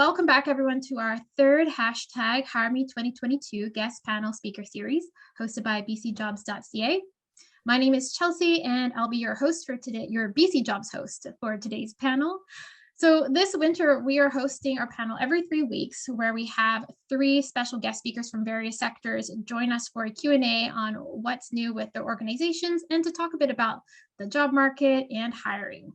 welcome back everyone to our third hashtag HireMe 2022 guest panel speaker series hosted by bcjobs.ca. My name is Chelsea and I'll be your host for today, your BC Jobs host for today's panel. So this winter, we are hosting our panel every 3 weeks where we have 3 special guest speakers from various sectors join us for a Q&A on what's new with their organizations and to talk a bit about the job market and hiring.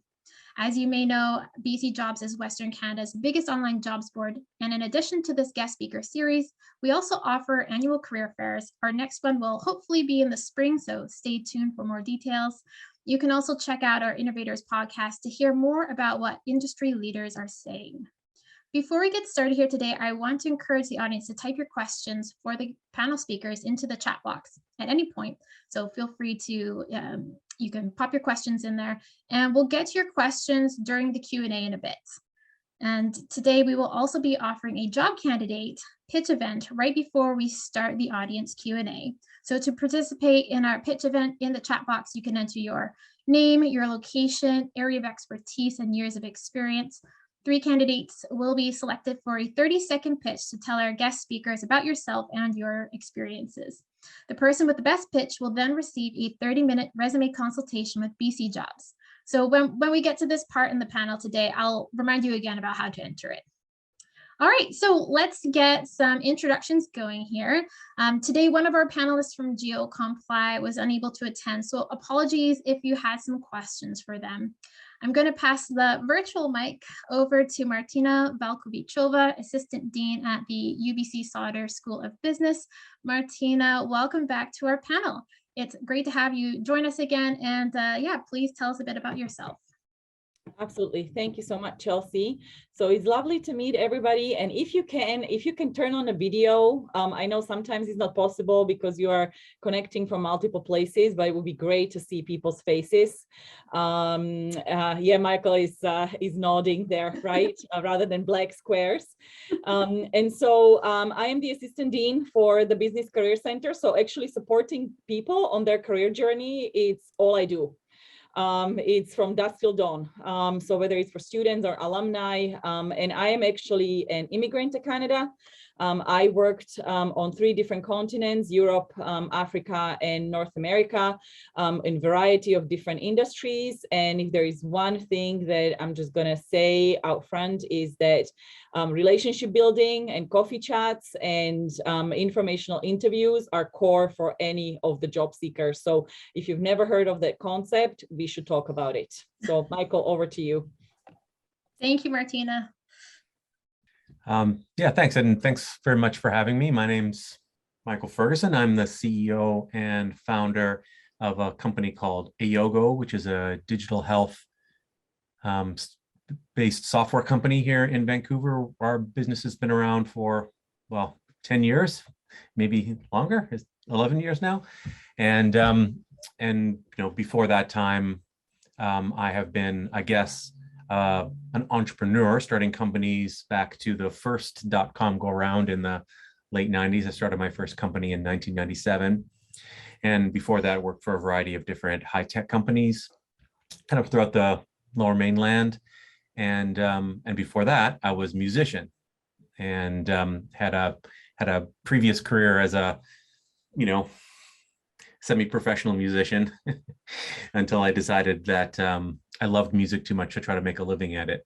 As you may know, BC Jobs is Western Canada's biggest online jobs board. And in addition to this guest speaker series, we also offer annual career fairs. Our next one will hopefully be in the spring, so stay tuned for more details. You can also check out our Innovators podcast to hear more about what industry leaders are saying. Before we get started here today, I want to encourage the audience to type your questions for the panel speakers into the chat box at any point. So feel free to, you can pop your questions in there and we'll get to your questions during the Q&A in a bit. And today we will also be offering a job candidate pitch event right before we start the audience Q&A. So to participate in our pitch event in the chat box, you can enter your name, your location, area of expertise, and years of experience. 3 candidates will be selected for a 30-second pitch to tell our guest speakers about yourself and your experiences. The person with the best pitch will then receive a 30-minute resume consultation with BC Jobs. So when we get to this part in the panel today, I'll remind you again about how to enter it. All right, so let's get some introductions going here. Today, one of our panelists from GeoComply was unable to attend, so apologies if you had some questions for them. I'm going to pass the virtual mic over to Martina Valkovichova, Assistant Dean at the UBC Sauder School of Business. Martina, welcome back to our panel. It's great to have you join us again. And yeah, please tell us a bit about yourself. Absolutely. Thank you so much, Chelsea. So it's lovely to meet everybody. And if you can turn on a video, I know sometimes it's not possible because you are connecting from multiple places, but it would be great to see people's faces. Yeah, Michael is nodding there, right? Rather than black squares. And so I am the Assistant Dean for the Business Career Center. So actually supporting people on their career journey, it's all I do. It's from dusk till dawn. So whether it's for students or alumni, and I am actually an immigrant to Canada. I worked on 3 different continents, Europe, Africa, and North America, in a variety of different industries. And if there is one thing that I'm just going to say out front is that relationship building and coffee chats and informational interviews are core for any of the job seekers. So if you've never heard of that concept, we should talk about it. So Michael, over to you. Thank you, Martina. Yeah, thanks. And thanks very much for having me. My name's Michael Ferguson. I'm the CEO and founder of a company called Ayogo, which is a digital health based software company here in Vancouver. Our business has been around for, well, 10 years, maybe longer, 11 years now. And you know, before that time, I have been, I guess, an entrepreneur, starting companies back to the first .com go around in the late 90s. I started my first company in 1997. And before that, I worked for a variety of different high-tech companies, kind of throughout the Lower Mainland. And before that, I was a musician and had a previous career as a, you know, semi-professional musician until I decided that I loved music too much to try to make a living at it.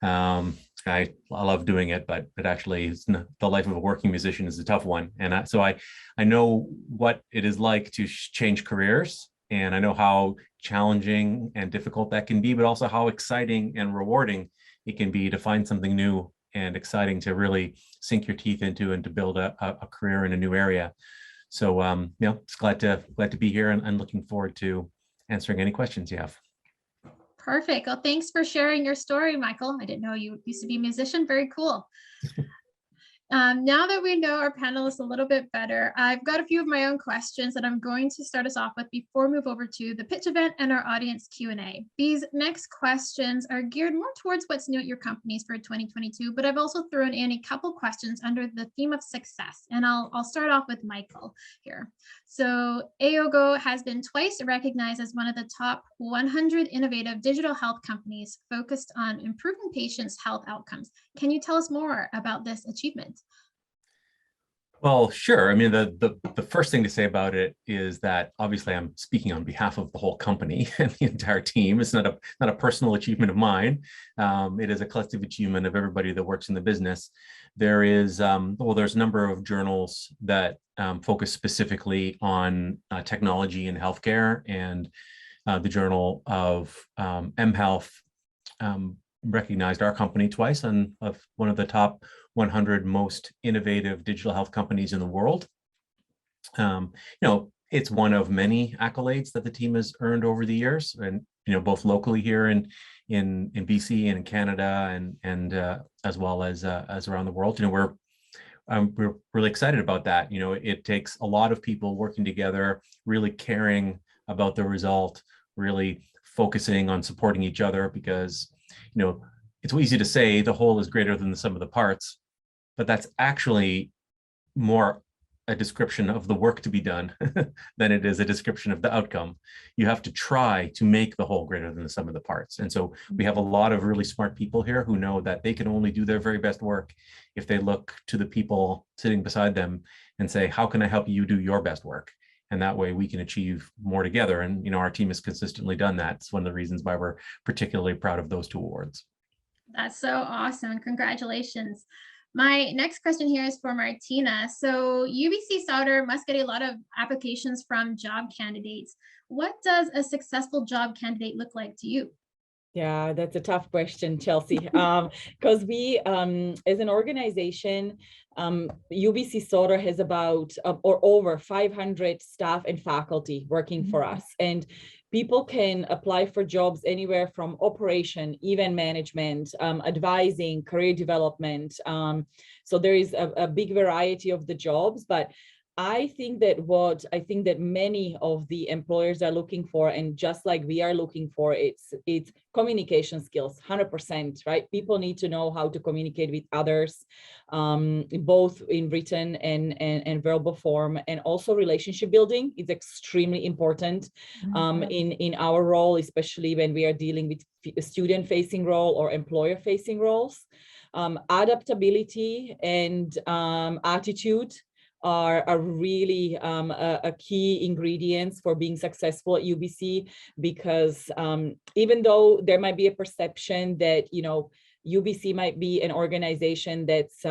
I love doing it, but actually it's not, the life of a working musician is a tough one. And so I know what it is like to change careers, and I know how challenging and difficult that can be, but also how exciting and rewarding it can be to find something new and exciting to really sink your teeth into and to build a career in a new area. So yeah, it's glad to be here and looking forward to answering any questions you have. Perfect. Well, thanks for sharing your story, Michael. I didn't know you used to be a musician. Very cool. Now that we know our panelists a little bit better, I've got a few of my own questions that I'm going to start us off with before we move over to the pitch event and our audience Q&A. These next questions are geared more towards what's new at your companies for 2022, but I've also thrown in a couple questions under the theme of success. And I'll start off with Michael here. So Ayogo has been twice recognized as one of the top 100 innovative digital health companies focused on improving patients' health outcomes. Can you tell us more about this achievement? Well, sure. I mean, the first thing to say about it is that obviously I'm speaking on behalf of the whole company and the entire team. It's not a personal achievement of mine. It is a collective achievement of everybody that works in the business. There is, there's a number of journals that focus specifically on technology and healthcare, and the Journal of mHealth recognized our company twice of one of the top 100 most innovative digital health companies in the world. It's one of many accolades that the team has earned over the years, and both locally here in BC and in Canada, and as well as around the world. We're really excited about that. It takes a lot of people working together, really caring about the result, really focusing on supporting each other, because it's easy to say the whole is greater than the sum of the parts, but that's actually more a description of the work to be done than it is a description of the outcome. You have to try to make the whole greater than the sum of the parts. And so we have a lot of really smart people here who know that they can only do their very best work if they look to the people sitting beside them and say, how can I help you do your best work? And that way we can achieve more together. And our team has consistently done that. It's one of the reasons why we're particularly proud of those 2 awards. That's so awesome. Congratulations. My next question here is for Martina. So UBC Sauder must get a lot of applications from job candidates. What does a successful job candidate look like to you? Yeah, that's a tough question, Chelsea, because we, as an organization, UBC Sauder has about or over 500 staff and faculty working for us. And people can apply for jobs anywhere from operation, event management, advising, career development. So there is a big variety of the jobs, but I think that many of the employers are looking for, and just like we are looking for, it's communication skills, 100%, right? People need to know how to communicate with others, both in written and verbal form, and also relationship building is extremely important in our role, especially when we are dealing with student-facing role or employer-facing roles. Adaptability and attitude are really a key ingredients for being successful at UBC, because even though there might be a perception that UBC might be an organization that's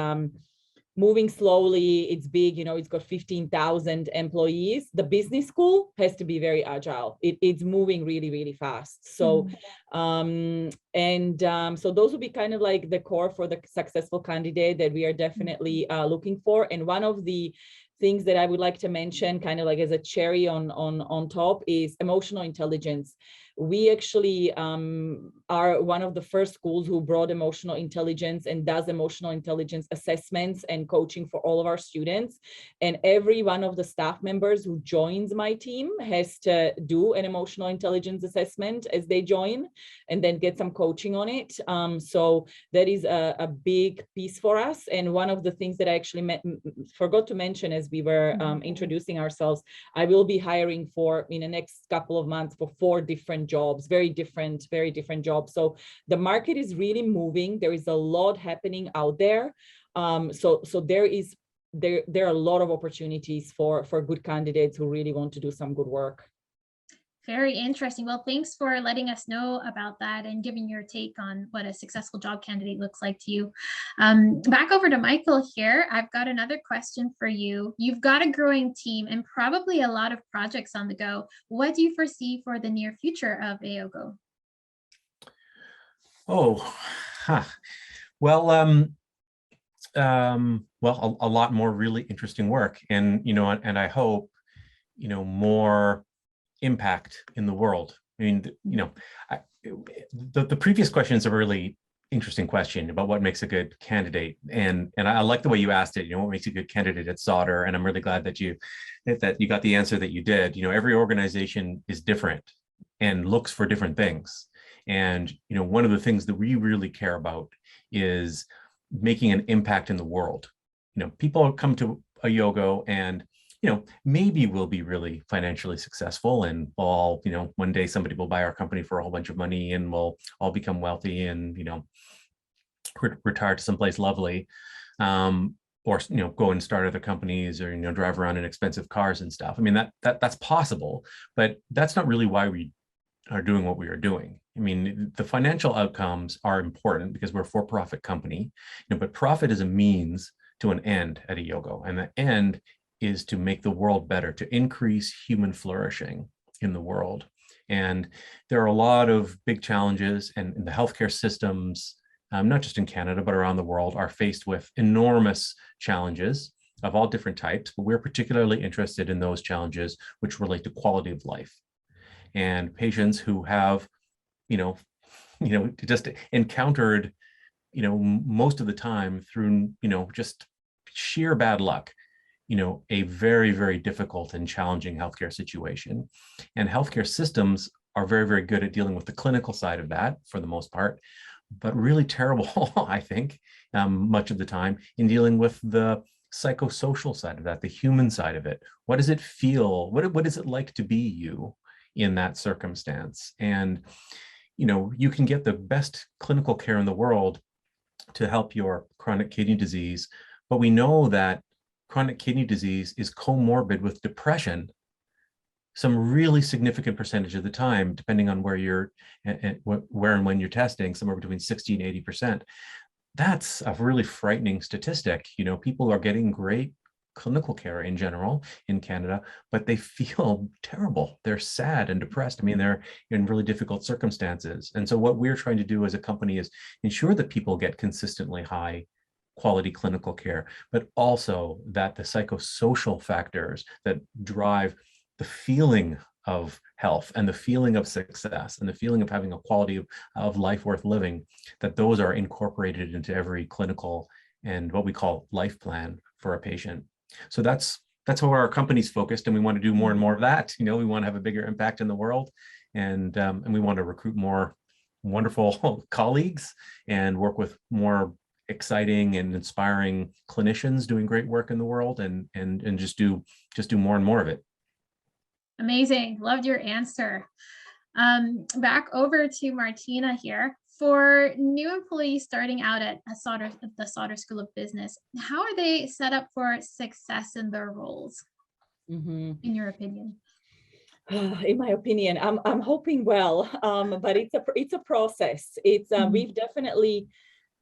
moving slowly, it's big, it's got 15,000 employees. The business school has to be very agile. It's moving really, really fast. So, so those would be kind of like the core for the successful candidate that we are definitely looking for. And one of the things that I would like to mention, kind of like as a cherry on top, is emotional intelligence. We actually are one of the first schools who brought emotional intelligence and does emotional intelligence assessments and coaching for all of our students. And every one of the staff members who joins my team has to do an emotional intelligence assessment as they join, and then get some coaching on it. So that is a big piece for us. And one of the things that I actually forgot to mention as we were introducing ourselves, I will be hiring for, in the next couple of months, for 4 different jobs, very different jobs. So the market is really moving. There is a lot happening out there. So there are a lot of opportunities for good candidates who really want to do some good work. Very interesting. Well, thanks for letting us know about that and giving your take on what a successful job candidate looks like to you. Back over to Michael here. I've got another question for you. You've got a growing team and probably a lot of projects on the go. What do you foresee for the near future of Ayogo? Well, a lot more really interesting work, and and I hope more impact in the world. I mean, the previous questions are really interesting question about what makes a good candidate. And I like the way you asked it, what makes a good candidate at Sauder. And I'm really glad that you got the answer that you did. Every organization is different and looks for different things. And, one of the things that we really care about is making an impact in the world. People come to Ayogo and, maybe we'll be really financially successful and we'll all, one day somebody will buy our company for a whole bunch of money and we'll all become wealthy and, retire to someplace lovely. Or go and start other companies or drive around in expensive cars and stuff. I mean, that's possible, but that's not really why we are doing what we are doing. I mean, the financial outcomes are important because we're a for-profit company, but profit is a means to an end at Ayogo, and the end is to make the world better, to increase human flourishing in the world. And there are a lot of big challenges, and the healthcare systems, not just in Canada, but around the world, are faced with enormous challenges of all different types. But we're particularly interested in those challenges which relate to quality of life. And patients who have, just encountered, most of the time through, just sheer bad luck, a very, very difficult and challenging healthcare situation. And healthcare systems are very, very good at dealing with the clinical side of that for the most part, but really terrible, I think, much of the time in dealing with the psychosocial side of that, the human side of it. What does it feel? What is it like to be you in that circumstance? And, you can get the best clinical care in the world to help your chronic kidney disease, but we know that chronic kidney disease is comorbid with depression some really significant percentage of the time, depending on where and when you're testing, somewhere between 60 and 80%. That's a really frightening statistic. People are getting great clinical care in general in Canada, but they feel terrible. They're sad and depressed. I mean, they're in really difficult circumstances. And so what we're trying to do as a company is ensure that people get consistently high quality clinical care, but also that the psychosocial factors that drive the feeling of health and the feeling of success and the feeling of having a quality of life worth living, that those are incorporated into every clinical and what we call life plan for a patient. So that's how our company's focused, and we want to do more and more of that. We want to have a bigger impact in the world, and we want to recruit more wonderful colleagues and work with more exciting and inspiring clinicians doing great work in the world, and just do more and more of it. Amazing. Loved your answer. Back over to Martina here. For new employees starting out at the Sauder School of Business, how are they set up for success in their roles, in your opinion? In my opinion, I'm hoping well, but it's a process. We've definitely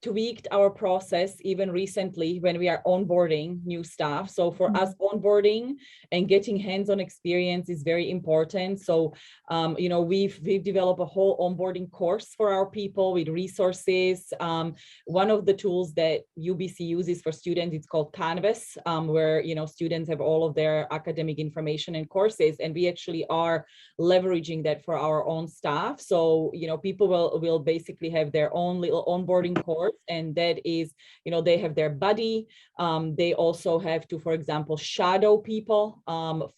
tweaked our process even recently when we are onboarding new staff. So for us, onboarding and getting hands-on experience is very important. So, we've developed a whole onboarding course for our people with resources. One of the tools that UBC uses for students, it's called Canvas, where, students have all of their academic information and courses, and we actually are leveraging that for our own staff. So, people will basically have their own little onboarding course. And that is, they have their buddy. They also have to, for example, shadow people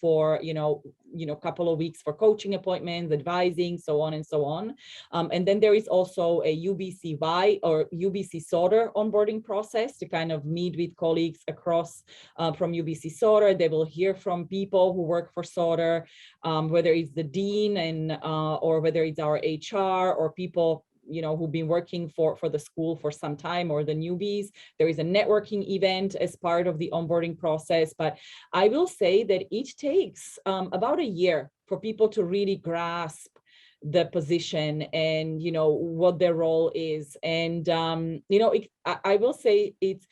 for, a couple of weeks for coaching appointments, advising, so on and so on. And then there is also a UBCY or UBC Sauder onboarding process to kind of meet with colleagues across from UBC Sauder. They will hear from people who work for Sauder, whether it's the dean and or whether it's our HR or people who've been working for the school for some time, or the newbies. There is a networking event as part of the onboarding process. But I will say that it takes about a year for people to really grasp the position and, what their role is. And, I will say it's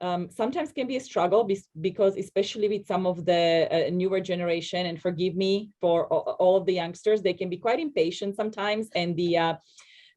sometimes can be a struggle because especially with some of the newer generation, and forgive me for all of the youngsters, they can be quite impatient sometimes. And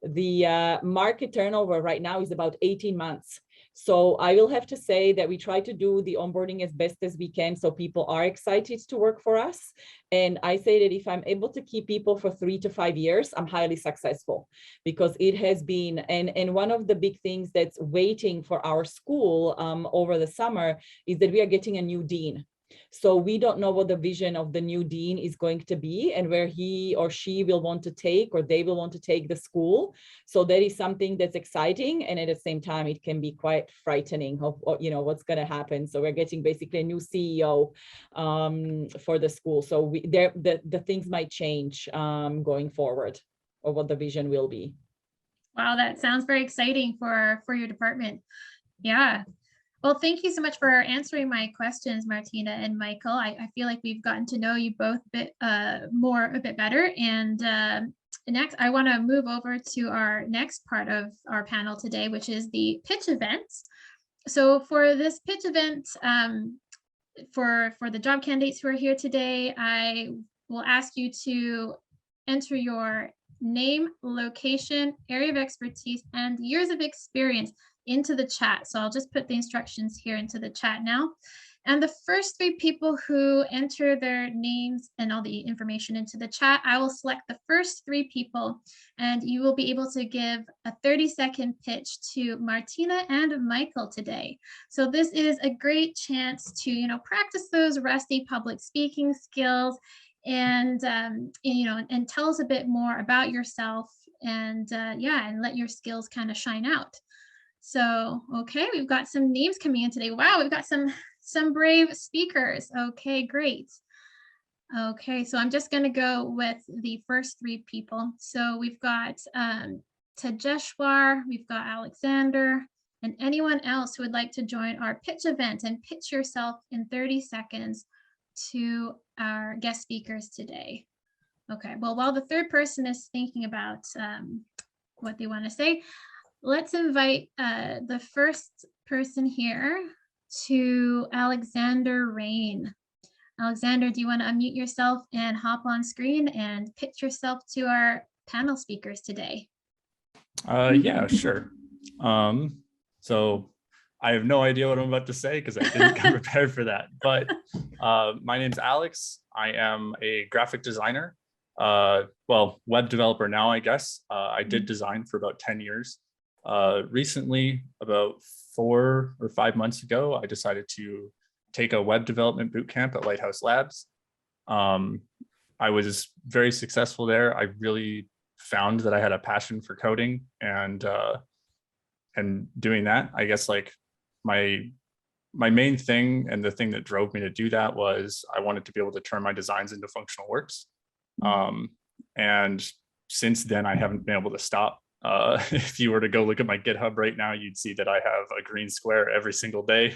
the market turnover right now is about 18 months. So I will have to say that we try to do the onboarding as best as we can so people are excited to work for us. And I say that if I'm able to keep people for 3 to 5 years, I'm highly successful, because it has been, and one of the big things that's waiting for our school over the summer is that we are getting a new dean. So we don't know what the vision of the new dean is going to be and where he or she will want to take, or they will want to take the school. So that is something that's exciting. And at the same time, it can be quite frightening of, you know, what's going to happen. So we're getting basically a new CEO for the school. So the things might change going forward, or what the vision will be. Wow, that sounds very exciting for your department. Yeah. Well, thank you so much for answering my questions, Martina and Michael. I feel like we've gotten to know you both a bit better. And next, I want to move over to our next part of our panel today, which is the pitch events. So for this pitch event, for the job candidates who are here today, I will ask you to enter your name, location, area of expertise, and years of experience into the chat. So I'll just put the instructions here into the chat now. And the first 3 people who enter their names and all the information into the chat, I will select the first 3 people, and you will be able to give a 30-second pitch to Martina and Michael today. So this is a great chance to, you know, practice those rusty public speaking skills, and you know, and tell us a bit more about yourself, and yeah, and let your skills kind of shine out. So, okay, we've got some names coming in today. Wow, we've got some brave speakers. Okay, great. Okay, so I'm just going to go with the first 3 people. So we've got Tejeshwar, we've got Alexander, and anyone else who would like to join our pitch event and pitch yourself in 30 seconds to our guest speakers today. Okay, well, while the third person is thinking about what they want to say, let's invite the first person here to Alexander Rain. Alexander, do you want to unmute yourself and hop on screen and pitch yourself to our panel speakers today? Yeah, sure. So I have no idea what I'm about to say because I didn't come prepared for that. But my name's Alex. I am a graphic designer. Well, web developer now, I guess. I did design for about 10 years. Recently, about 4 or 5 months ago, I decided to take a web development bootcamp at Lighthouse Labs. I was very successful there. I really found that I had a passion for coding and doing that. I guess like my main thing, and the thing that drove me to do that, was I wanted to be able to turn my designs into functional works. And since then, I haven't been able to stop. If you were to go look at my GitHub right now, you'd see that I have a green square every single day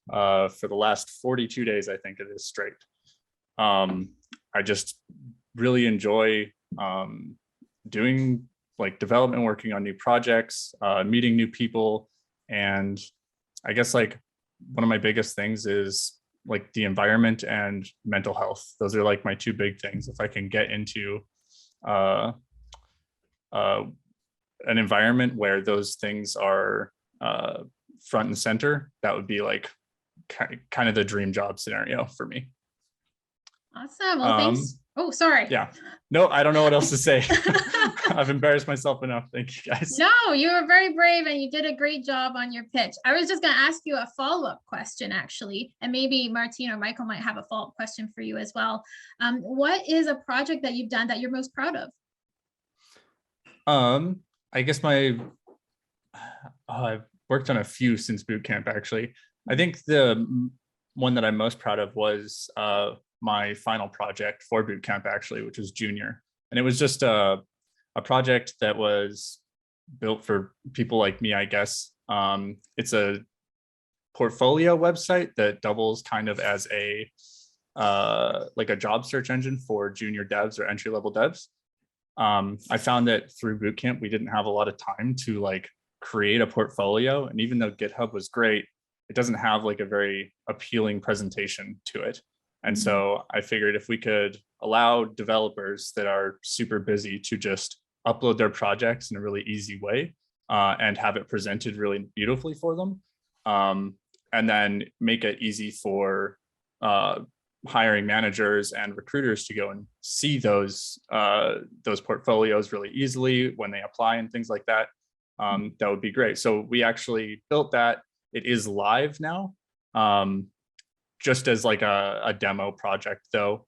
for the last 42 days, I think it is straight. I just really enjoy doing like development, working on new projects, meeting new people. And I guess like one of my biggest things is like the environment and mental health. Those are like my 2 big things. If I can get into an environment where those things are front and center, that would be like kind of the dream job scenario for me. Awesome. Well, thanks. Oh, sorry. Yeah. No, I don't know what else to say. I've embarrassed myself enough. Thank you, guys. No, you were very brave and you did a great job on your pitch. I was just going to ask you a follow-up question, actually, and maybe Martina or Michael might have a follow-up question for you as well. What is a project that you've done that you're most proud of? I guess I've worked on a few since boot camp, actually. I think the one that I'm most proud of was my final project for boot camp, actually, which was Junior. And it was just a project that was built for people like me, I guess. It's a portfolio website that doubles kind of as a like a job search engine for junior devs or entry-level devs. I found that through bootcamp, we didn't have a lot of time to like create a portfolio. And even though GitHub was great, it doesn't have like a very appealing presentation to it. And so I figured if we could allow developers that are super busy to just upload their projects in a really easy way, and have it presented really beautifully for them. And then make it easy for hiring managers and recruiters to go and see those portfolios really easily when they apply and things like that. That would be great. So we actually built that. It is live now, just as like a demo project though,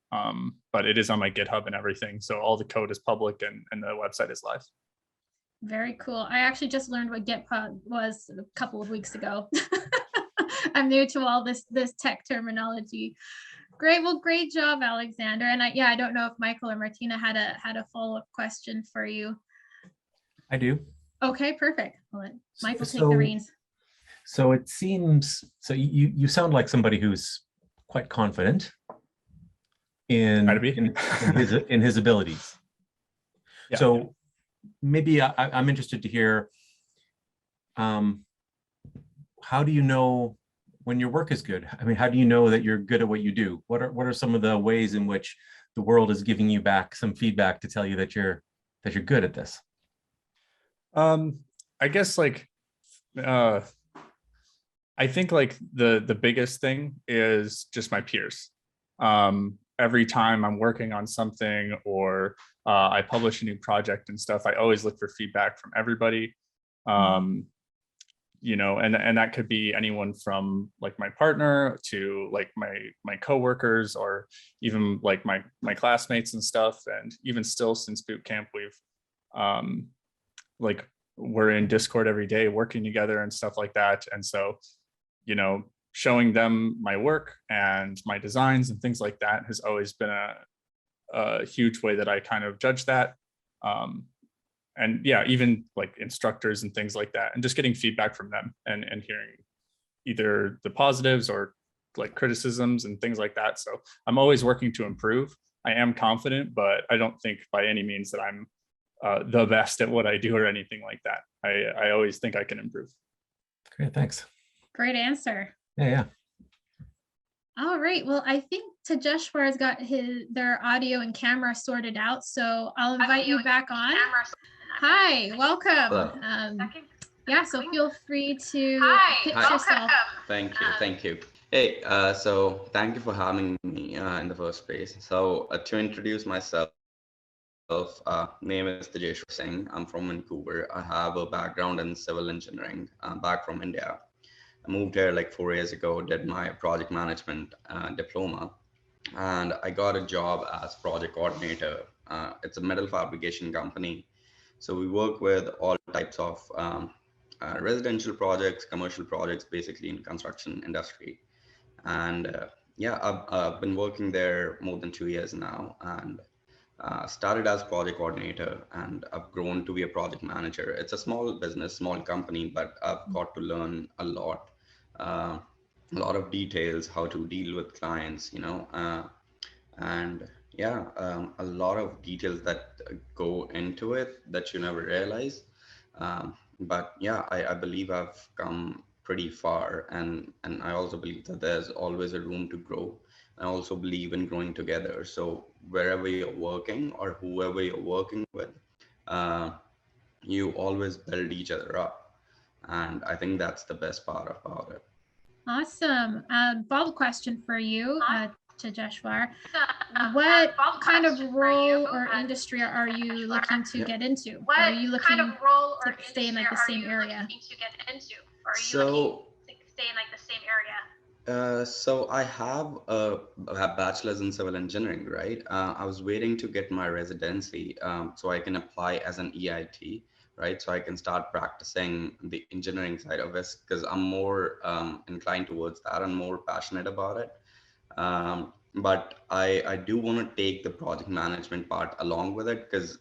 but it is on my GitHub and everything. So all the code is public and the website is live. Very cool. I actually just learned what GitHub was a couple of weeks ago. I'm new to all this tech terminology. Great. Well, great job, Alexander. And I don't know if Michael or Martina had a follow-up question for you. I do. Okay, perfect. I'll let Michael take So- the reins. So it seems, so you sound like somebody who's quite confident in his abilities. Yeah. So maybe I'm interested to hear, how do you know when your work is good? I mean, how do you know that you're good at what you do? What are some of the ways in which the world is giving you back some feedback to tell you that you're good at this? I guess like, I think like the biggest thing is just my peers. Every time I'm working on something or I publish a new project and stuff, I always look for feedback from everybody. You know, and that could be anyone from like my partner to like my coworkers, or even like my classmates and stuff. And even still, since boot camp, we've like we're in Discord every day working together and stuff like that. And so, you know, showing them my work and my designs and things like that has always been a huge way that I kind of judge that. And yeah, even like instructors and things like that, and just getting feedback from them and hearing either the positives or like criticisms and things like that. So I'm always working to improve. I am confident, but I don't think by any means that I'm the best at what I do or anything like that. I always think I can improve. Great, thanks. Great answer. Yeah. All right. Well, I think Tejeshwar has got their audio and camera sorted out, so I'll invite you back on. Hi, welcome. Yeah, so feel free to pitch yourself. Thank you. Hey, so thank you for having me in the first place. So to introduce myself, name is Tejeshwar Singh. I'm from Vancouver. I have a background in civil engineering. I'm back from India. I moved here like 4 years ago, did my project management diploma, and I got a job as project coordinator. It's a metal fabrication company. So we work with all types of residential projects, commercial projects, basically in construction industry. And yeah, I've been working there more than 2 years now, and started as project coordinator, and I've grown to be a project manager. It's a small business, small company, but I've got to learn a lot of details, how to deal with clients, you know, and yeah, a lot of details that go into it that you never realize. But yeah, I believe I've come pretty far, and I also believe that there's always a room to grow. I also believe in growing together. So wherever you're working or whoever you're working with, you always build each other up. And I think that's the best part about it. Awesome. Follow-up question for you, Tejeshwar. What kind of role or industry are you looking to get into? Are you looking to stay in like the same area? So I have a bachelor's in civil engineering, right? I was waiting to get my residency so I can apply as an EIT, right? So I can start practicing the engineering side of it, because I'm more inclined towards that and more passionate about it. But I do want to take the project management part along with it, because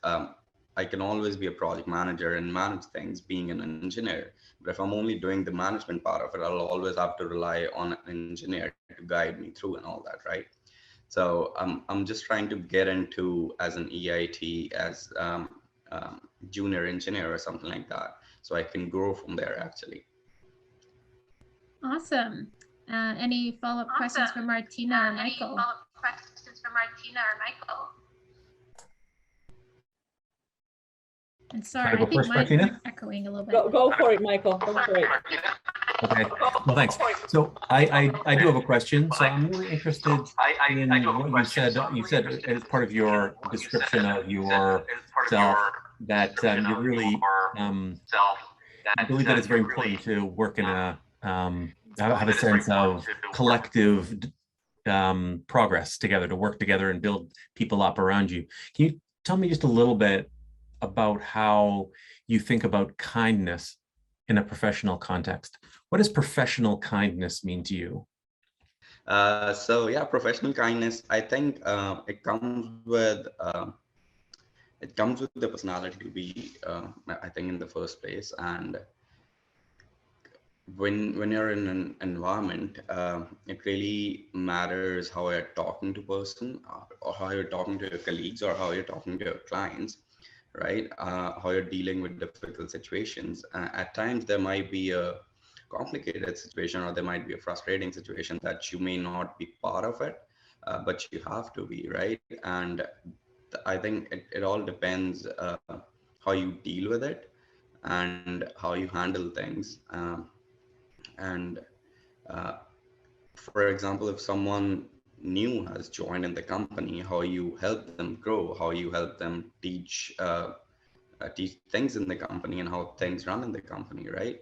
I can always be a project manager and manage things being an engineer. But if I'm only doing the management part of it, I'll always have to rely on an engineer to guide me through and all that, right? So I'm just trying to get into as an EIT, as junior engineer or something like that, so I can grow from there actually. Awesome. Any follow-up questions for Martina or Michael? And Can sorry, I go I think first, mine's Martina? echoing a little bit. Go for it, Michael. Go for it. Okay, well, thanks. So I do have a question. So I'm really interested in what you said. You said as part of your description of yourself that you really believe that it's very important to work in a have a sense of collective progress together, to work together and build people up around you. Can you tell me just a little bit about how you think about kindness in a professional context? What does professional kindness mean to you? So yeah, professional kindness, I think it comes with the personality to be, I think, in the first place. And when you're in an environment, it really matters how you're talking to person, or how you're talking to your colleagues, or how you're talking to your clients, right? How you're dealing with difficult situations. At times there might be a complicated situation, or there might be a frustrating situation that you may not be part of it, but you have to be, right? And I think it all depends how you deal with it and how you handle things. And for example, if someone new has joined in the company, how you help them grow, how you help them teach things in the company, and how things run in the company, right?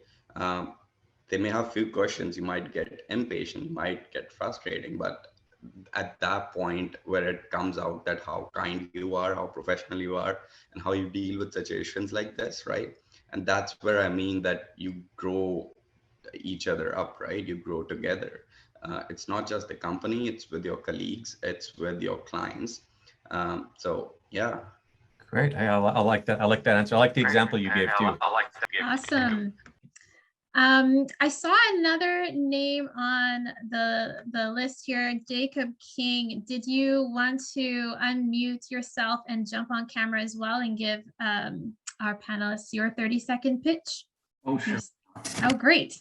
They may have few questions, you might get impatient, you might get frustrating, but at that point where it comes out that how kind you are, how professional you are, and how you deal with situations like this, right? And that's where I mean that you grow each other up, right? You grow together. It's not just the company, it's with your colleagues, it's with your clients. So yeah. Great. I like that. I like that answer. I like the example you gave too. Awesome. I saw another name on the list here, Jacob King. Did you want to unmute yourself and jump on camera as well and give our panelists your 30-second pitch? Oh, sure. Oh, great.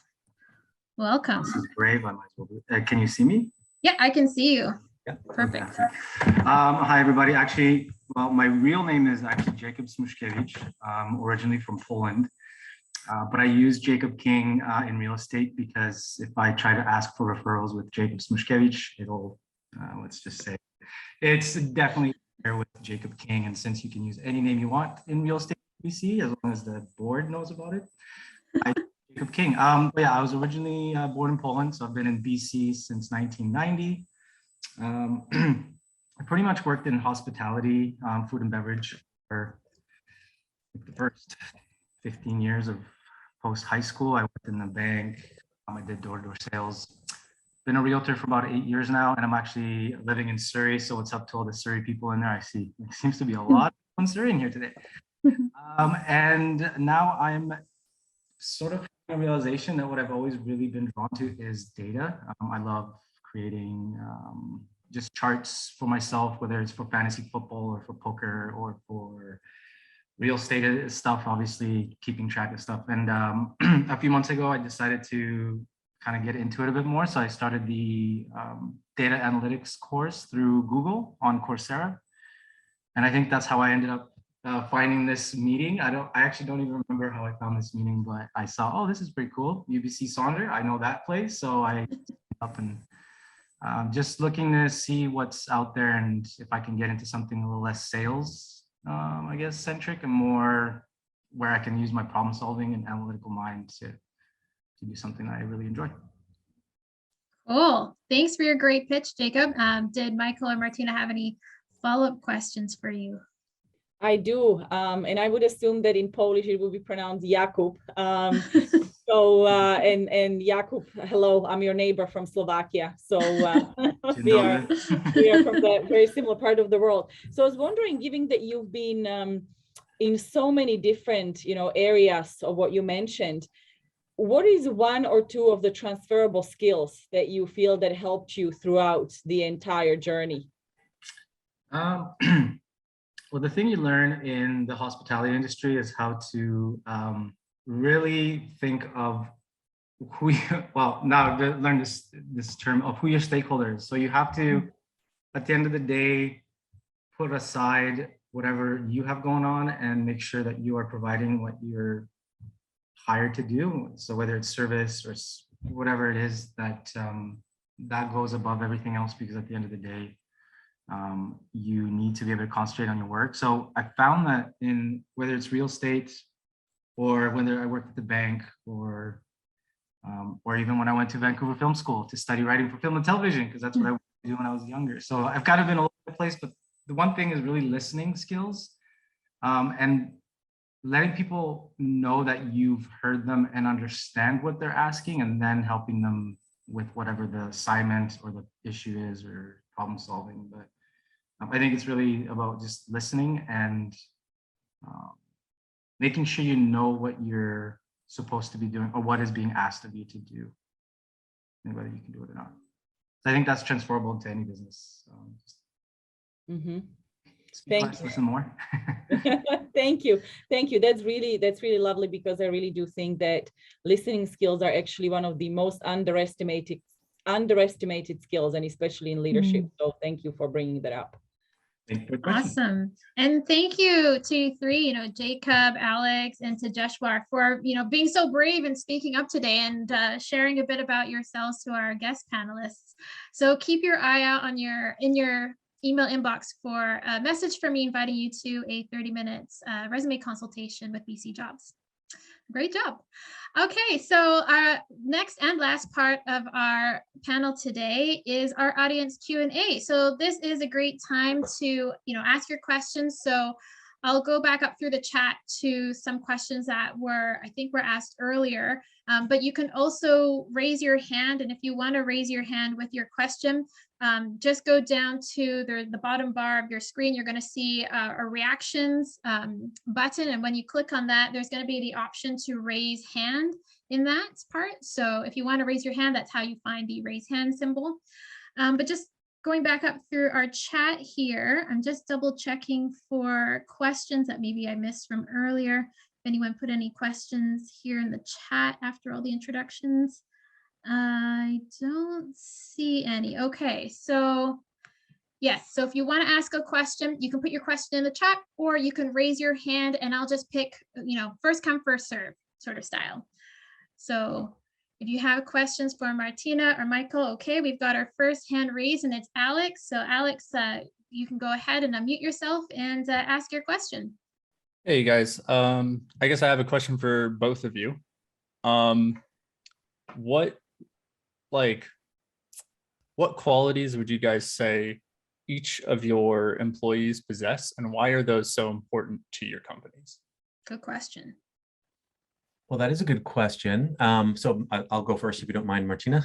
Welcome. This is brave. I might as well do it. Can you see me? Yeah, I can see you. Yeah. Perfect. Hi, everybody. Actually, well, my real name is actually Jacob Smuszkiewicz, originally from Poland. But I use Jacob King in real estate because if I try to ask for referrals with Jacob Smuszkiewicz, it'll, let's just say, it's definitely there with Jacob King. And since you can use any name you want in real estate BC, as long as the board knows about it, Jacob King. But yeah, I was originally born in Poland, so I've been in BC since 1990. I pretty much worked in hospitality, food and beverage for the first 15 years of post high school. I worked in the bank. I did door-to-door sales. Been a realtor for about 8 years now, and I'm actually living in Surrey. So what's up to all the Surrey people in there? I see there seems to be a lot of Surrey in here today. And now I'm sort of having a realization that what I've always really been drawn to is data. I love creating just charts for myself, whether it's for fantasy football or for poker or for real estate stuff, obviously keeping track of stuff. And a few months ago, I decided to kind of get into it a bit more. So I started the data analytics course through Google on Coursera. And I think that's how I ended up finding this meeting. I actually don't even remember how I found this meeting, but I saw, oh, this is pretty cool. UBC Sauder, I know that place. So I up and just looking to see what's out there and if I can get into something a little less sales, I guess, centric and more where I can use my problem solving and analytical mind to do something that I really enjoy. Cool. Thanks for your great pitch, Jacob. Did Michael or Martina have any follow-up questions for you? I do, and I would assume that in Polish it would be pronounced Jakub. So, and Jakub, hello, I'm your neighbor from Slovakia. So we are from a very similar part of the world. So I was wondering, given that you've been in so many different, areas of what you mentioned, what is one or two of the transferable skills that you feel that helped you throughout the entire journey? Well, the thing you learn in the hospitality industry is how to really think of who now learn this term of who your stakeholders. So you have to, at the end of the day, put aside whatever you have going on and make sure that you are providing what you're hired to do. So whether it's service or whatever it is, that that goes above everything else, because at the end of the day, you need to be able to concentrate on your work. So I found that in whether it's real estate or whether I worked at the bank or even when I went to Vancouver Film School to study writing for film and television, because that's what I wanted to do when I was younger. So I've kind of been all over the place, but the one thing is really listening skills, and letting people know that you've heard them and understand what they're asking, and then helping them with whatever the assignment or the issue is or problem solving. But I think it's really about just listening and making sure you know what you're supposed to be doing or what is being asked of you to do, and whether you can do it or not. So I think that's transferable into any business. Thank you. Listen more. Thank you. That's really lovely, because I really do think that listening skills are actually one of the most underestimated skills, and especially in leadership. So thank you for bringing that up. Awesome. And thank you to you three, Jacob, Alex, and to Joshua for, being so brave and speaking up today and sharing a bit about yourselves to our guest panelists. So keep your eye out on in your email inbox for a message from me inviting you to a 30 minutes resume consultation with BC Jobs. Great job. Okay, so our next and last part of our panel today is our audience Q&A. So this is a great time to, ask your questions. So I'll go back up through the chat to some questions that I think were asked earlier, but you can also raise your hand. And if you want to raise your hand with your question, just go down to the bottom bar of your screen. You're going to see a reactions button. And when you click on that, there's going to be the option to raise hand in that part. So if you want to raise your hand, that's how you find the raise hand symbol. But just going back up through our chat here, I'm just double checking for questions that maybe I missed from earlier. If anyone put any questions here in the chat after all the introductions. I don't see any. Okay, so yes, so if you want to ask a question, you can put your question in the chat, or you can raise your hand and I'll just pick, first come, first serve sort of style. So if you have questions for Martina or Michael, okay, we've got our first hand raised and it's Alex. So Alex, you can go ahead and unmute yourself and ask your question. Hey guys, I guess I have a question for both of you. What qualities would you guys say each of your employees possess, and why are those so important to your companies? Good question. Well, that is a good question. So I'll go first if you don't mind, Martina.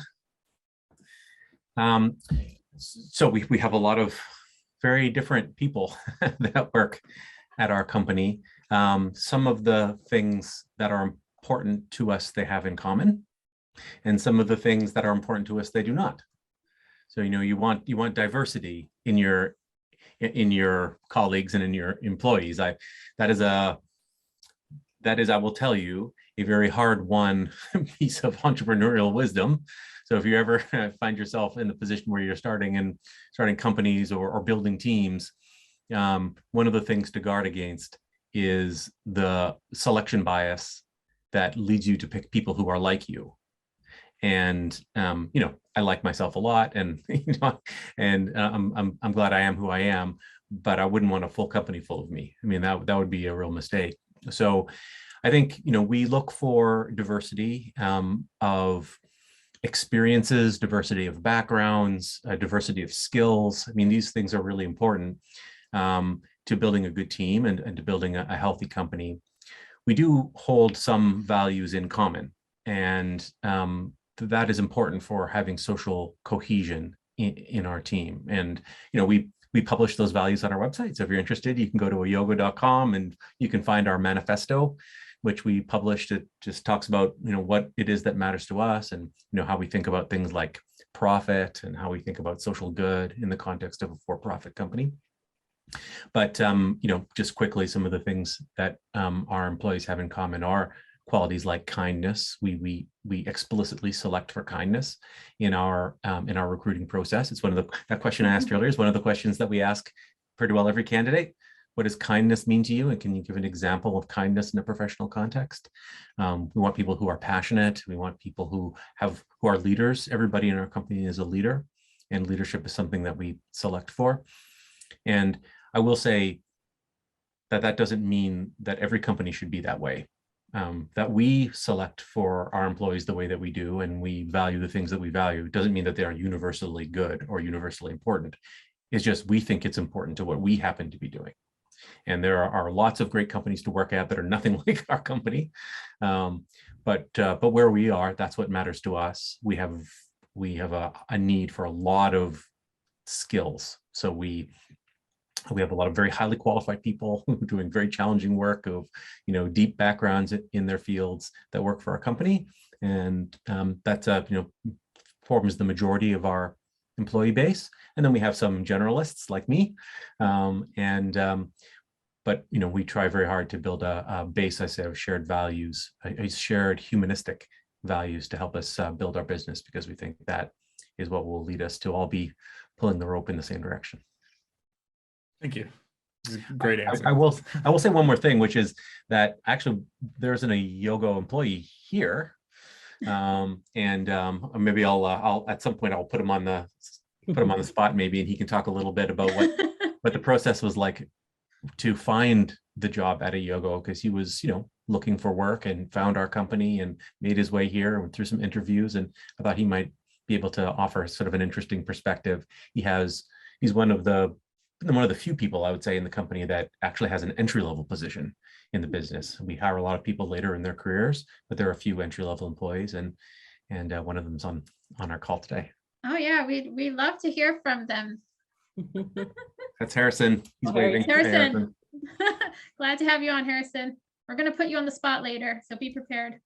So we have a lot of very different people that work at our company. Some of the things that are important to us, they have in common, and some of the things that are important to us, they do not. So, you want diversity in your colleagues and in your employees. That is, I will tell you, a very hard-won piece of entrepreneurial wisdom. So if you ever find yourself in the position where you're starting companies or building teams, one of the things to guard against is the selection bias that leads you to pick people who are like you. And I like myself a lot, and I'm glad I am who I am, but I wouldn't want a full company full of me. I mean, that would be a real mistake. So I think, we look for diversity of experiences, diversity of backgrounds, diversity of skills. I mean, these things are really important to building a good team and to building a healthy company. We do hold some values in common, and that is important for having social cohesion in our team. And, we publish those values on our website. So if you're interested, you can go to ayogo.com and you can find our manifesto, which we published. It just talks about, what it is that matters to us, and, how we think about things like profit and how we think about social good in the context of a for-profit company. But, just quickly, some of the things that our employees have in common are qualities like kindness. We explicitly select for kindness in our recruiting process. It's one of that question I asked earlier is one of the questions that we ask pretty well every candidate. what does kindness mean to you? And can you give an example of kindness in a professional context? We want people who are passionate. We want people who are leaders. Everybody in our company is a leader, and leadership is something that we select for. And I will say that that doesn't mean that every company should be that way. That we select for our employees the way that we do, and we value the things that we value, doesn't mean that they are universally good or universally important. It's just we think it's important to what we happen to be doing. And there are lots of great companies to work at that are nothing like our company. But where we are, that's what matters to us. We have a need for a lot of skills. So we have a lot of very highly qualified people doing very challenging work of, deep backgrounds in their fields that work for our company. And that's, forms the majority of our employee base. And then we have some generalists like me. But we try very hard to build a base, I say, of shared values, a shared humanistic values to help us build our business, because we think that is what will lead us to all be pulling the rope in the same direction. Thank you. Great answer. I will say one more thing, which is that actually there's an Ayogo employee here, and maybe I'll at some point I'll put him on the spot maybe, and he can talk a little bit about what the process was like to find the job at Ayogo, because he was looking for work and found our company and made his way here and went through some interviews, and I thought he might be able to offer sort of an interesting perspective. He's one of the few people, I would say, in the company that actually has an entry-level position in the business. We hire a lot of people later in their careers, but there are a few entry-level employees, and one of them's on our call today. Oh yeah, we love to hear from them. That's Harrison. He's waving. Harrison. Glad to have you on, Harrison. We're going to put you on the spot later, so be prepared.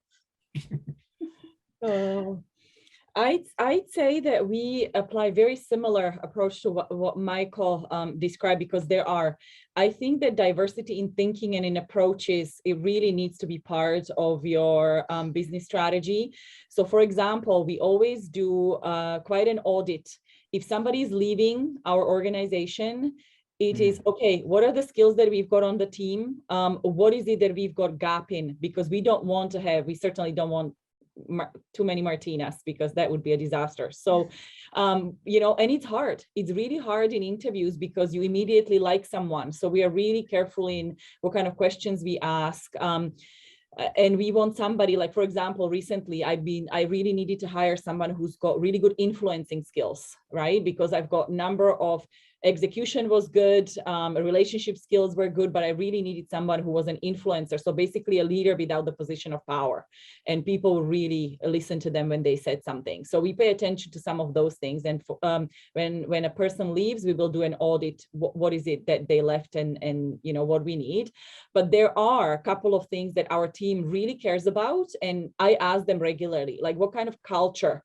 I'd say that we apply very similar approach to what Michael described, because I think that diversity in thinking and in approaches, it really needs to be part of your business strategy. So for example, we always do quite an audit. If somebody is leaving our organization, it is, okay, what are the skills that we've got on the team? What is it that we've got gap in? Because we certainly don't want too many Martinas, because that would be a disaster. So, and it's hard. It's really hard in interviews because you immediately like someone. So we are really careful in what kind of questions we ask. And we want somebody, like, for example, recently I really needed to hire someone who's got really good influencing skills, right? Because I've got number of execution was good, relationship skills were good, but I really needed someone who was an influencer. So basically a leader without the position of power, and people really listen to them when they said something. So we pay attention to some of those things. And when a person leaves, we will do an audit. What is it that they left, and what we need. But there are a couple of things that our team really cares about. And I ask them regularly, like, what kind of culture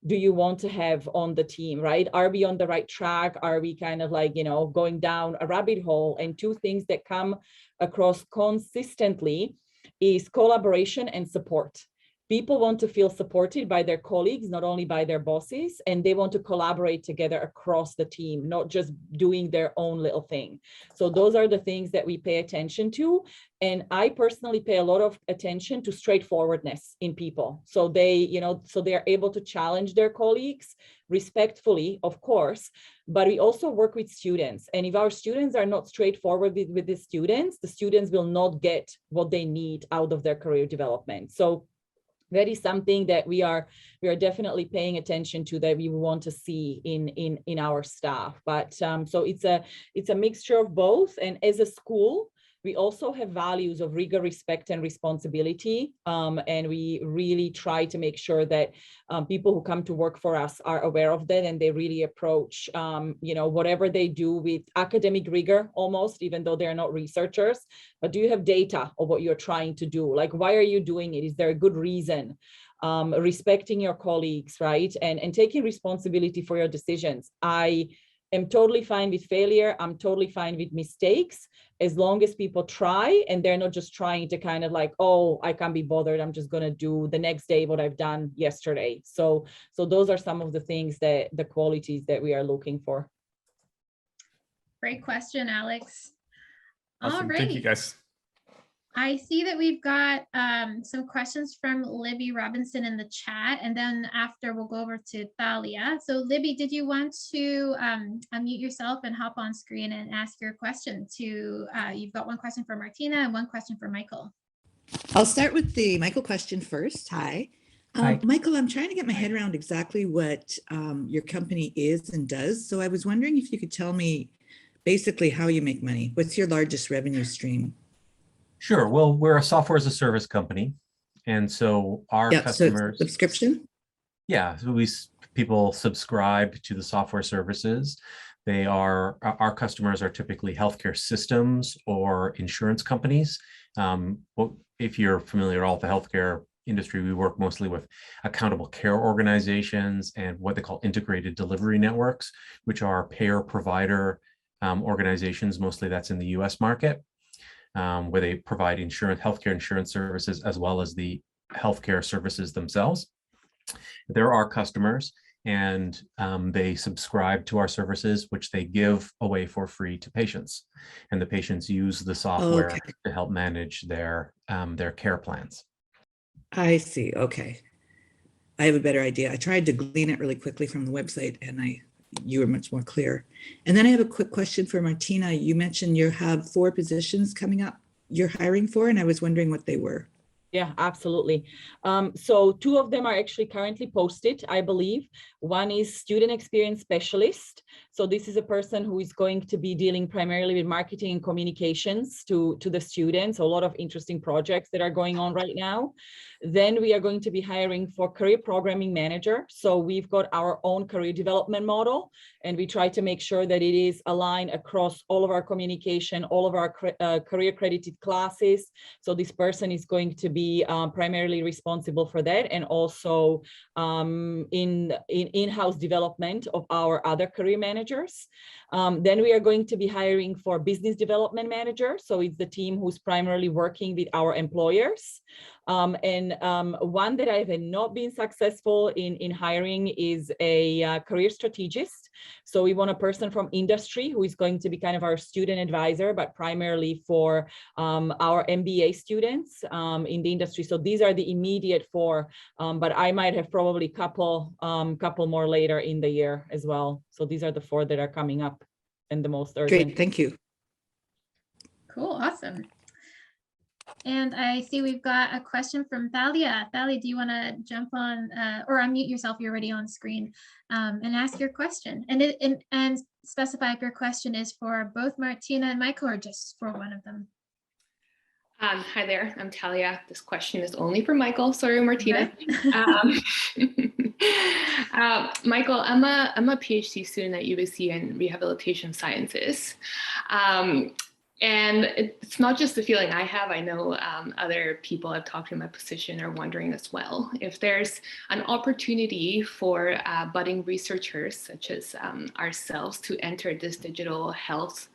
do you want to have on the team, right? Are we on the right track? Are we kind of like, going down a rabbit hole? And two things that come across consistently is collaboration and support. People want to feel supported by their colleagues, not only by their bosses, and they want to collaborate together across the team, not just doing their own little thing. So those are the things that we pay attention to. And I personally pay a lot of attention to straightforwardness in people. So they are able to challenge their colleagues respectfully, of course, but we also work with students. And if our students are not straightforward with the students will not get what they need out of their career development. So that is something that we are definitely paying attention to, that we want to see in our staff. But so it's a mixture of both. And as a school, we also have values of rigor, respect, and responsibility. And we really try to make sure that people who come to work for us are aware of that, and they really approach, whatever they do with academic rigor, almost, even though they're not researchers. But do you have data of what you're trying to do? Like, why are you doing it? Is there a good reason? Respecting your colleagues, right? And taking responsibility for your decisions. I am totally fine with failure. I'm totally fine with mistakes, as long as people try and they're not just trying to kind of like, oh, I can't be bothered, I'm just going to do the next day what I've done yesterday. So those are some of the things, that the qualities that we are looking for. Great question, Alex. Awesome. Thank you, Alrighty. guys. I see that we've got some questions from Libby Robinson in the chat, and then after we'll go over to Thalia. So Libby, did you want to unmute yourself and hop on screen and ask your question to, you've got one question for Martina and one question for Michael. I'll start with the Michael question first. Hi. Hi. Michael, I'm trying to get my head around exactly what your company is and does. So I was wondering if you could tell me basically how you make money. What's your largest revenue stream? Sure. Well, we're a software as a service company. And so our customers. So subscription? Yeah. So people subscribe to the software services. Our customers are typically healthcare systems or insurance companies. If you're familiar at all with the healthcare industry, we work mostly with accountable care organizations and what they call integrated delivery networks, which are payer provider organizations. Mostly that's in the US market, where they provide healthcare insurance services as well as the healthcare services themselves. They're our customers, and they subscribe to our services, which they give away for free to patients. And the patients use the software to help manage their care plans. I see. Okay. I have a better idea. I tried to glean it really quickly from the website, and you were much more clear. And then I have a quick question for Martina. You mentioned you have 4 positions coming up you're hiring for, and I was wondering what they were. Yeah, absolutely. So 2 of them are actually currently posted, I believe. One is student experience specialist. So this is a person who is going to be dealing primarily with marketing and communications to the students. A lot of interesting projects that are going on right now. Then we are going to be hiring for career programming manager. So we've got our own career development model, and we try to make sure that it is aligned across all of our communication, all of our career credited classes. So this person is going to be primarily responsible for that, and also in-house development of our other career managers. Then we are going to be hiring for business development manager. So it's the team who's primarily working with our employers. One that I have not been successful in hiring is a career strategist. So we want a person from industry who is going to be kind of our student advisor, but primarily for our MBA students in the industry. So these are the immediate 4, but I might have probably couple more later in the year as well. So these are the 4 that are coming up and the most urgent. Great, thank you. Cool, awesome. And I see we've got a question from Thalia. Thalia, do you want to jump on or unmute yourself? You're already on screen, and ask your question. And specify if your question is for both Martina and Michael or just for one of them. Hi there, I'm Talia. This question is only for Michael. Sorry, Martina. Michael, I'm a PhD student at UBC in rehabilitation sciences. And it's not just the feeling I have. I know other people I've talked to in my position are wondering as well. If there's an opportunity for budding researchers such as ourselves to enter this digital health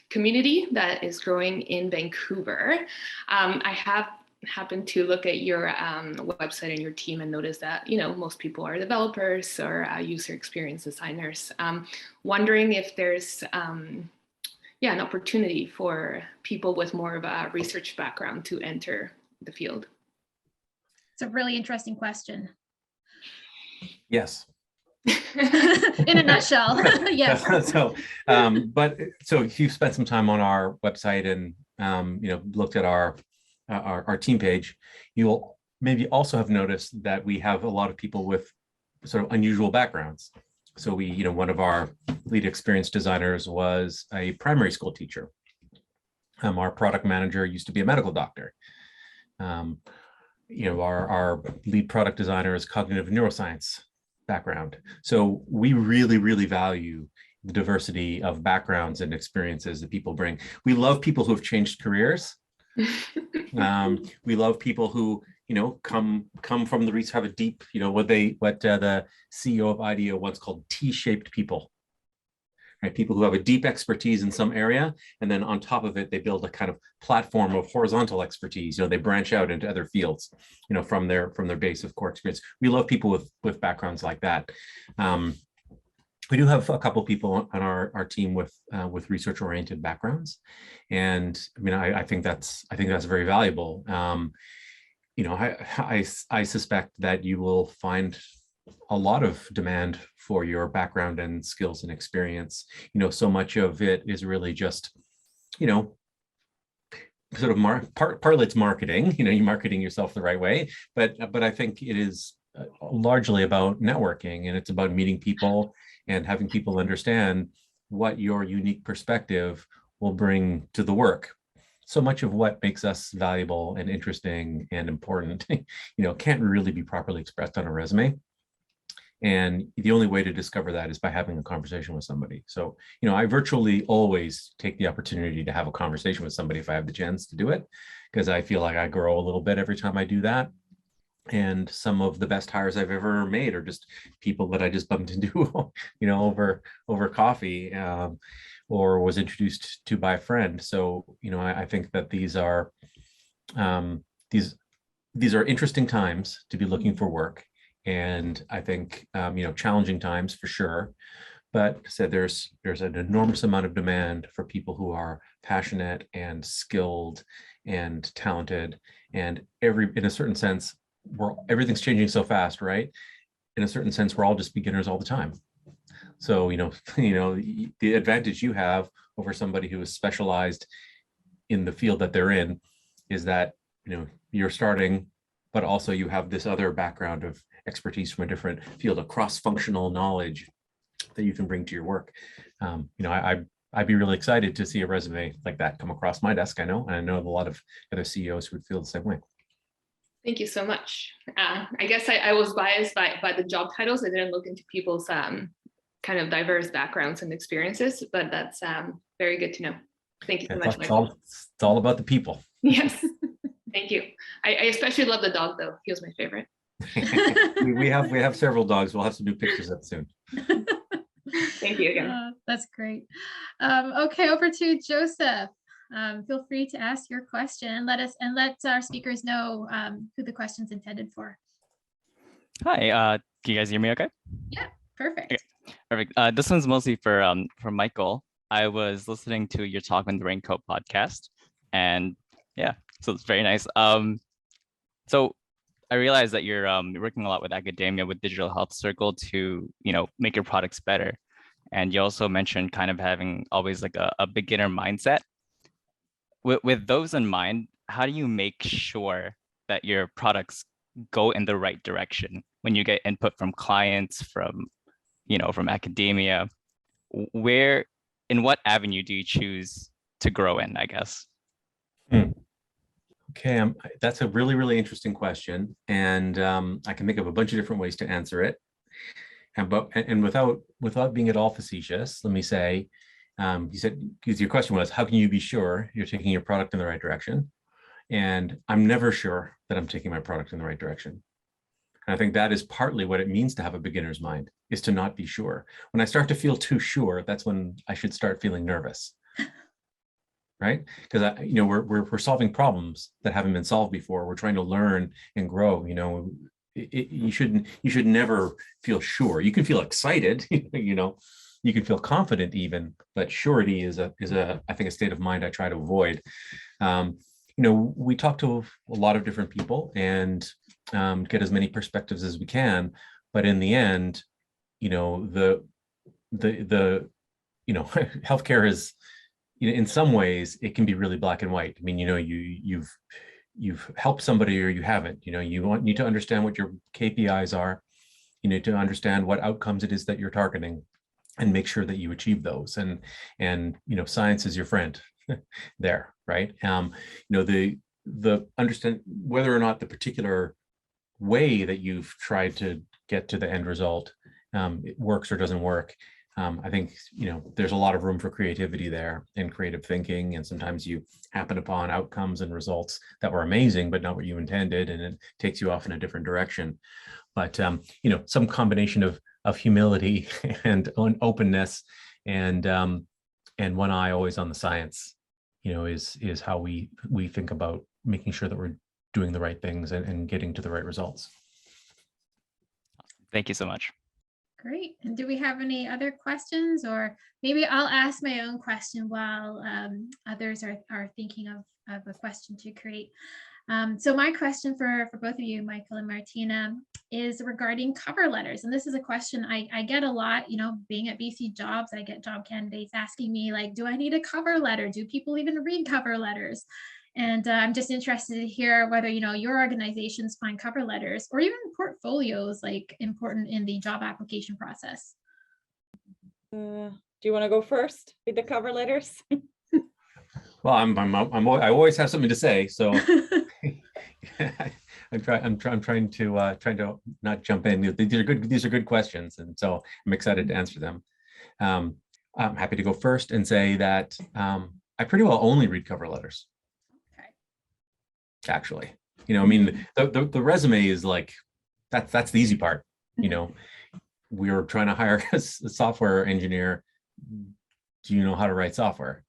community that is growing in Vancouver. I have happened to look at your website and your team and notice that, you know, most people are developers or user experience designers. Wondering if there's an opportunity for people with more of a research background to enter the field. It's a really interesting question. Yes. In a nutshell, yes. So if you've spent some time on our website and looked at our team page, you'll maybe also have noticed that we have a lot of people with sort of unusual backgrounds. So one of our lead experienced designers was a primary school teacher. Our product manager used to be a medical doctor. Our lead product designer is cognitive neuroscience background. So we really, really value the diversity of backgrounds and experiences that people bring. We love people who have changed careers. We love people who come from the research, have a deep, what the CEO of IDEO once called T-shaped people. Right? People who have a deep expertise in some area, and then on top of it, they build a kind of platform of horizontal expertise. They branch out into other fields, from their base of core experience. We love people with backgrounds like that. we do have a couple people on our team with research-oriented backgrounds, and I mean, I think that's very valuable. I suspect that you will find a lot of demand for your background and skills and experience. So much of it is really just, sort of partly it's marketing. You're marketing yourself the right way, but I think it is largely about networking, and it's about meeting people and having people understand what your unique perspective will bring to the work. So much of what makes us valuable and interesting and important, can't really be properly expressed on a resume. And the only way to discover that is by having a conversation with somebody. So, I virtually always take the opportunity to have a conversation with somebody if I have the chance to do it, because I feel like I grow a little bit every time I do that. And some of the best hires I've ever made are just people that I just bumped into, over coffee, or was introduced to by a friend. So, I think that these are interesting times to be looking for work. And I think, challenging times for sure, but there's an enormous amount of demand for people who are passionate and skilled and talented. And in a certain sense, everything's changing so fast, right? In a certain sense, we're all just beginners all the time. So, the advantage you have over somebody who is specialized in the field that they're in is that, you're starting, but also you have this other background of expertise from a different field, a cross-functional knowledge that you can bring to your work. I'd be really excited to see a resume like that come across my desk. I know, and I know a lot of other CEOs who would feel the same way. Thank you so much. I guess I was biased by the job titles. I didn't look into people's kind of diverse backgrounds and experiences, but that's very good to know. Thank you so much, Michael. It's all about the people. Yes, thank you. I especially love the dog, though. He was my favorite. we have several dogs. We'll have some new pictures up soon. Thank you again. That's great. Okay, over to Joseph. Feel free to ask your question. Let our speakers know who the question's intended for. Hi, can you guys hear me okay? Yeah, perfect. Okay, perfect. This one's mostly for Michael. I was listening to your Talk on the Raincoat podcast, and yeah, so it's very nice. So I realized that you're working a lot with academia, with Digital Health Circle to, make your products better. And you also mentioned kind of having always like a beginner mindset. With those in mind, how do you make sure that your products go in the right direction when you get input from clients, from academia? In what avenue do you choose to grow in, I guess? Okay, that's a really, really interesting question, and I can think of a bunch of different ways to answer it. And without being at all facetious, let me say, you said, because your question was, how can you be sure you're taking your product in the right direction? And I'm never sure that I'm taking my product in the right direction. And I think that is partly what it means to have a beginner's mind, is to not be sure. When I start to feel too sure, that's when I should start feeling nervous. Right? Because we're solving problems that haven't been solved before. We're trying to learn and grow. You should never feel sure. You can feel excited, you can feel confident even, but surety is I think a state of mind I try to avoid. We talk to a lot of different people and get as many perspectives as we can, but in the end, the healthcare is, in some ways it can be really black and white. I mean, you've helped somebody or you haven't. You need to understand what your KPIs are. You need to understand what outcomes it is that you're targeting, and make sure that you achieve those. And science is your friend there, right? The understand whether or not the particular way that you've tried to get to the end result it works or doesn't work. I think there's a lot of room for creativity there and creative thinking, and sometimes you happen upon outcomes and results that were amazing but not what you intended, and it takes you off in a different direction. But some combination of humility and openness and one eye always on the science, is how we think about making sure that we're doing the right things and getting to the right results. Thank you so much. Great. And do we have any other questions, or maybe I'll ask my own question while others are thinking of a question to create. So my question for both of you, Michael and Martina, is regarding cover letters. And this is a question I get a lot, you know, being at BC Jobs, I get job candidates asking me like, do I need a cover letter? Do people even read cover letters? And I'm just interested to hear whether, you know, your organizations find cover letters or even portfolios like important in the job application process. Do you want to go first with the cover letters? Well, I always have something to say, so I'm trying to not jump in. These are good questions, and so I'm excited to answer them. I'm happy to go first and say that I pretty well only read cover letters. Okay. Actually, you know, I mean, the resume is like that's the easy part. You know, we were trying to hire a software engineer. Do you know how to write software?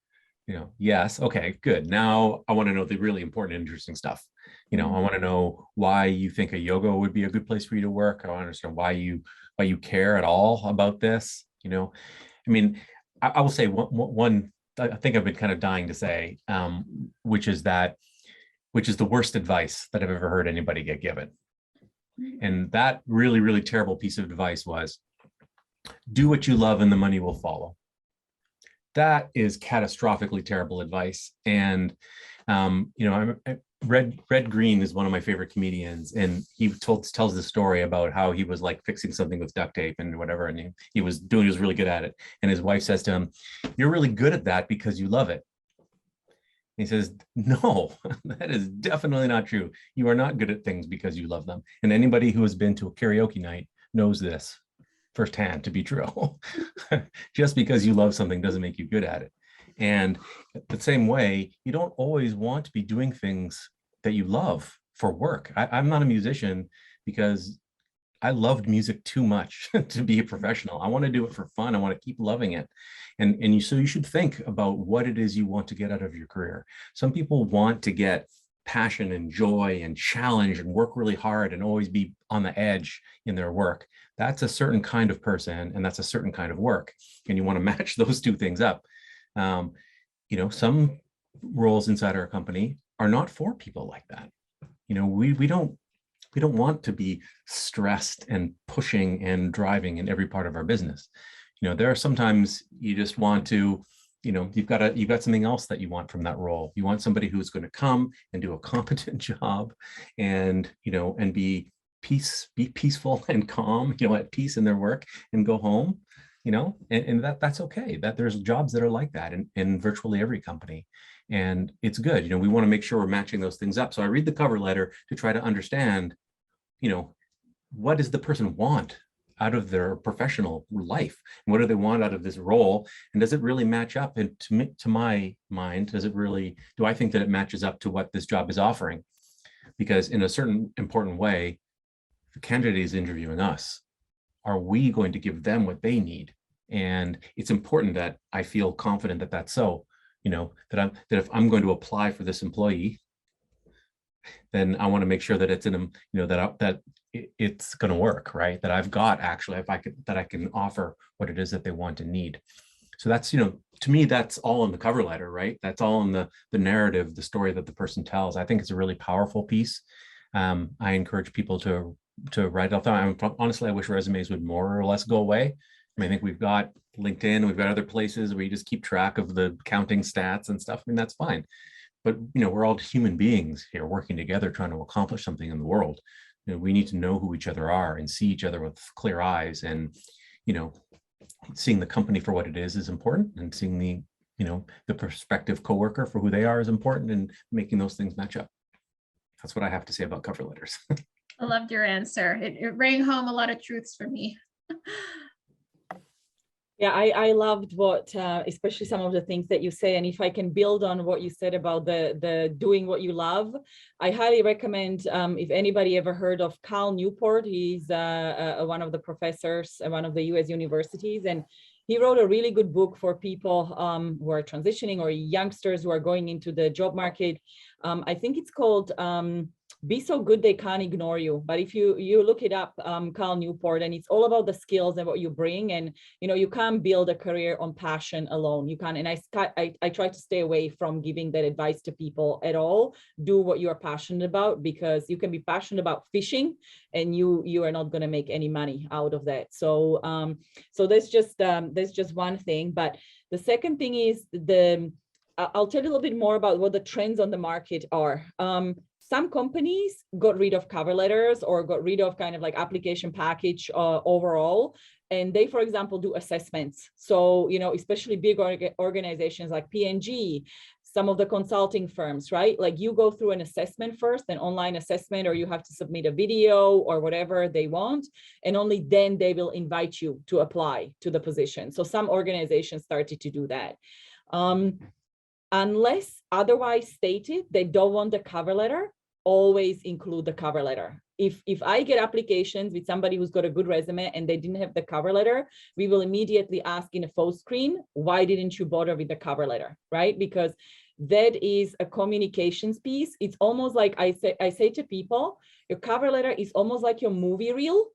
You know, yes. Okay, good. Now I want to know the really important, interesting stuff. You know, I want to know why you think Ayogo would be a good place for you to work. I want to understand why you care at all about this. You know, I mean, I will say one I think I've been kind of dying to say, which is the worst advice that I've ever heard anybody get given. And that really, really terrible piece of advice was, do what you love and the money will follow. That is catastrophically terrible advice. And, you know, Red Green is one of my favorite comedians, and he tells the story about how he was like fixing something with duct tape and whatever, and he was really good at it. And his wife says to him, "You're really good at that because you love it." And he says, "No, that is definitely not true. You are not good at things because you love them." And anybody who has been to a karaoke night knows this firsthand to be true. Just because you love something doesn't make you good at it. And the same way, you don't always want to be doing things that you love for work. I'm not a musician because I loved music too much to be a professional. I want to do it for fun. I want to keep loving it. So you should think about what it is you want to get out of your career. Some people want to get passion and joy and challenge and work really hard and always be on the edge in their work. That's a certain kind of person, and that's a certain kind of work. And you want to match those two things up. You know, some roles inside our company are not for people like that. You know, we don't want to be stressed and pushing and driving in every part of our business. You know, there are sometimes you just want to, you know, you've got something else that you want from that role. You want somebody who's going to come and do a competent job, and, you know, and be peaceful and calm, you know, at peace in their work, and go home, you know, and that's okay. That there's jobs that are like that in virtually every company. And it's good. You know, we want to make sure we're matching those things up. So I read the cover letter to try to understand, you know, what does the person want out of their professional life? And what do they want out of this role? And does it really match up? And to my mind, do I think that it matches up to what this job is offering? Because in a certain important way, the candidate is interviewing us. Are we going to give them what they need? And it's important that I feel confident that that's so, you know, that if I'm going to apply for this employee, then I want to make sure that it's in a, you know, that it's going to work, right? That I've got actually, that I can offer what it is that they want and need. So that's, you know, to me, that's all in the cover letter, right? That's all in the narrative, the story that the person tells. I think it's a really powerful piece. I encourage people to write it all the time. Honestly, I wish resumes would more or less go away. I mean, I think we've got LinkedIn, we've got other places where you just keep track of the counting stats and stuff. I mean, that's fine. But, you know, we're all human beings here working together, trying to accomplish something in the world. You know, we need to know who each other are and see each other with clear eyes. And, you know, seeing the company for what it is important, and seeing the, you know, the prospective coworker for who they are is important, and making those things match up. That's what I have to say about cover letters. I loved your answer. It rang home a lot of truths for me. Yeah, I loved what, especially some of the things that you say. And if I can build on what you said about the doing what you love, I highly recommend, if anybody ever heard of Cal Newport, he's one of the professors at one of the US universities, and he wrote a really good book for people who are transitioning, or youngsters who are going into the job market. I think it's called Be So Good They Can't Ignore You. But if you look it up, Cal Newport, and it's all about the skills and what you bring. And, you know, you can't build a career on passion alone. You can't. And I try to stay away from giving that advice to people at all. Do what you are passionate about, because you can be passionate about fishing and you are not going to make any money out of that. So so that's just one thing. But the second thing is I'll tell you a little bit more about what the trends on the market are. Some companies got rid of cover letters or got rid of kind of like application package overall. And they, for example, do assessments. So, you know, especially big organizations like P&G, some of the consulting firms, right? Like you go through an assessment first, an online assessment, or you have to submit a video or whatever they want. And only then they will invite you to apply to the position. So some organizations started to do that. Unless otherwise stated, they don't want the cover letter, always include the cover letter. If I get applications with somebody who's got a good resume and they didn't have the cover letter, we will immediately ask in a phone screen, why didn't you bother with the cover letter, right? Because that is a communications piece. It's almost like I say to people, your cover letter is almost like your movie reel.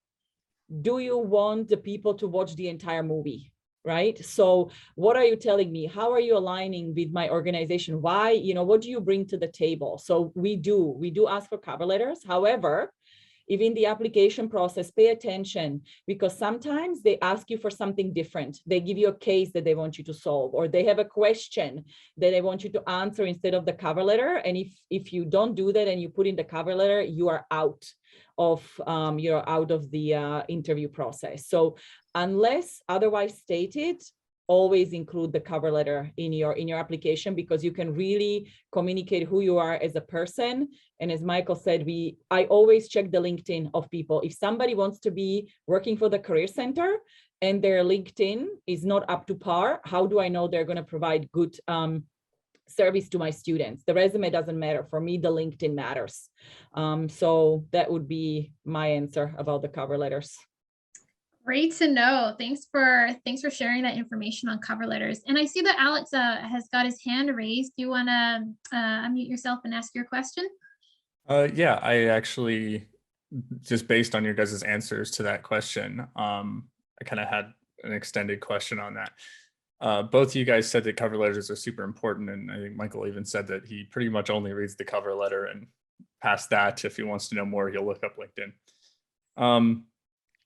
Do you want the people to watch the entire movie? Right? So what are you telling me? How are you aligning with my organization? Why, you know, what do you bring to the table? So we do ask for cover letters. However, if in the application process, pay attention, because sometimes they ask you for something different. They give you a case that they want you to solve, or they have a question that they want you to answer instead of the cover letter. And if you don't do that and you put in the cover letter, you are out of the interview process. So unless otherwise stated, always include the cover letter in your application, because you can really communicate who you are as a person. And as Michael said, I always check the LinkedIn of people. If somebody wants to be working for the Career Center and their LinkedIn is not up to par, how do I know they're going to provide good service to my students? The resume doesn't matter. For me, the LinkedIn matters. So that would be my answer about the cover letters. Great to know. Thanks for sharing that information on cover letters. And I see that Alex has got his hand raised. Do you want to unmute yourself and ask your question? Yeah, I actually, just based on your guys' answers to that question, I kind of had an extended question on that. Both of you guys said that cover letters are super important, and I think Michael even said that he pretty much only reads the cover letter, and past that, if he wants to know more, he'll look up LinkedIn.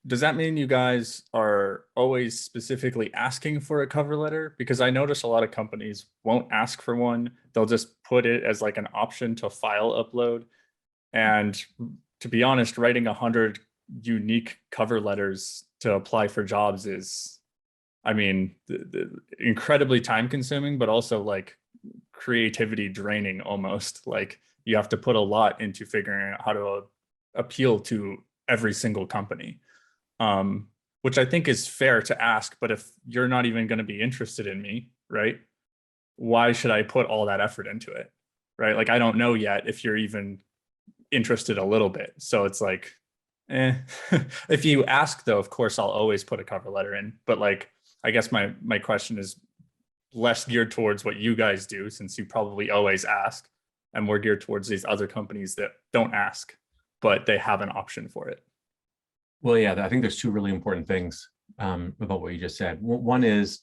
Does that mean you guys are always specifically asking for a cover letter? Because I notice a lot of companies won't ask for one. They'll just put it as like an option to file upload. And to be honest, writing 100 unique cover letters to apply for jobs is, I mean, incredibly time consuming, but also like creativity draining almost. Like you have to put a lot into figuring out how to appeal to every single company. Which I think is fair to ask, but if you're not even going to be interested in me, right? Why should I put all that effort into it, right? Like, I don't know yet if you're even interested a little bit. So it's like, if you ask though, of course, I'll always put a cover letter in, but like, I guess my question is less geared towards what you guys do, since you probably always ask, and more geared towards these other companies that don't ask, but they have an option for it. Well, yeah, I think there's two really important things about what you just said. One is,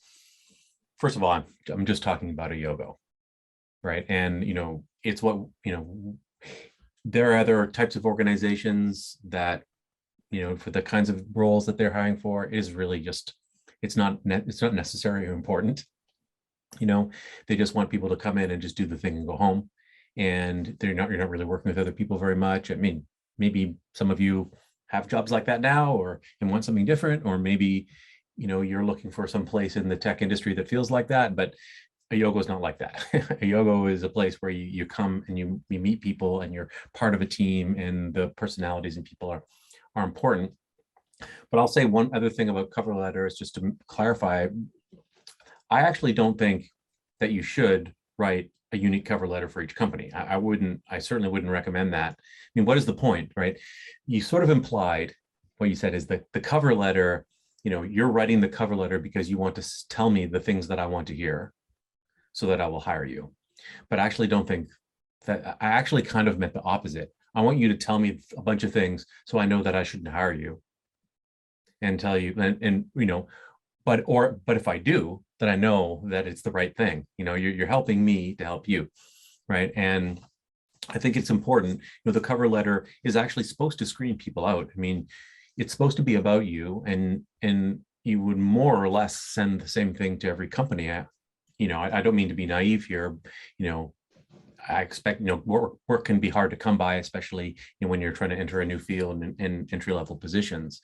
first of all, I'm just talking about Ayogo, right? And, you know, it's what, you know, there are other types of organizations that, you know, for the kinds of roles that they're hiring for is really just, it's not necessary or important. You know, they just want people to come in and just do the thing and go home. And you're not really working with other people very much. I mean, maybe some of you have jobs like that now, or and want something different, or maybe, you know, you're looking for some place in the tech industry that feels like that, but Ayogo is not like that. Ayogo is a place where you come and you meet people and you're part of a team, and the personalities and people are important. But I'll say one other thing about cover letters, just to clarify. I actually don't think that you should write a unique cover letter for each company. I certainly wouldn't recommend that. I mean, what is the point, right? You sort of implied, what you said is that the cover letter, you know, you're writing the cover letter because you want to tell me the things that I want to hear so that I will hire you. But I actually don't think that I actually kind of meant the opposite. I want you to tell me a bunch of things so I know that I shouldn't hire you, and tell you, and you know, but if I do, then I know that it's the right thing. You know, you're helping me to help you, right? And I think it's important. You know, the cover letter is actually supposed to screen people out. I mean, it's supposed to be about you, and you would more or less send the same thing to every company. You know, I don't mean to be naive here. You know, I expect, you know, work can be hard to come by, especially, you know, when you're trying to enter a new field in entry-level positions.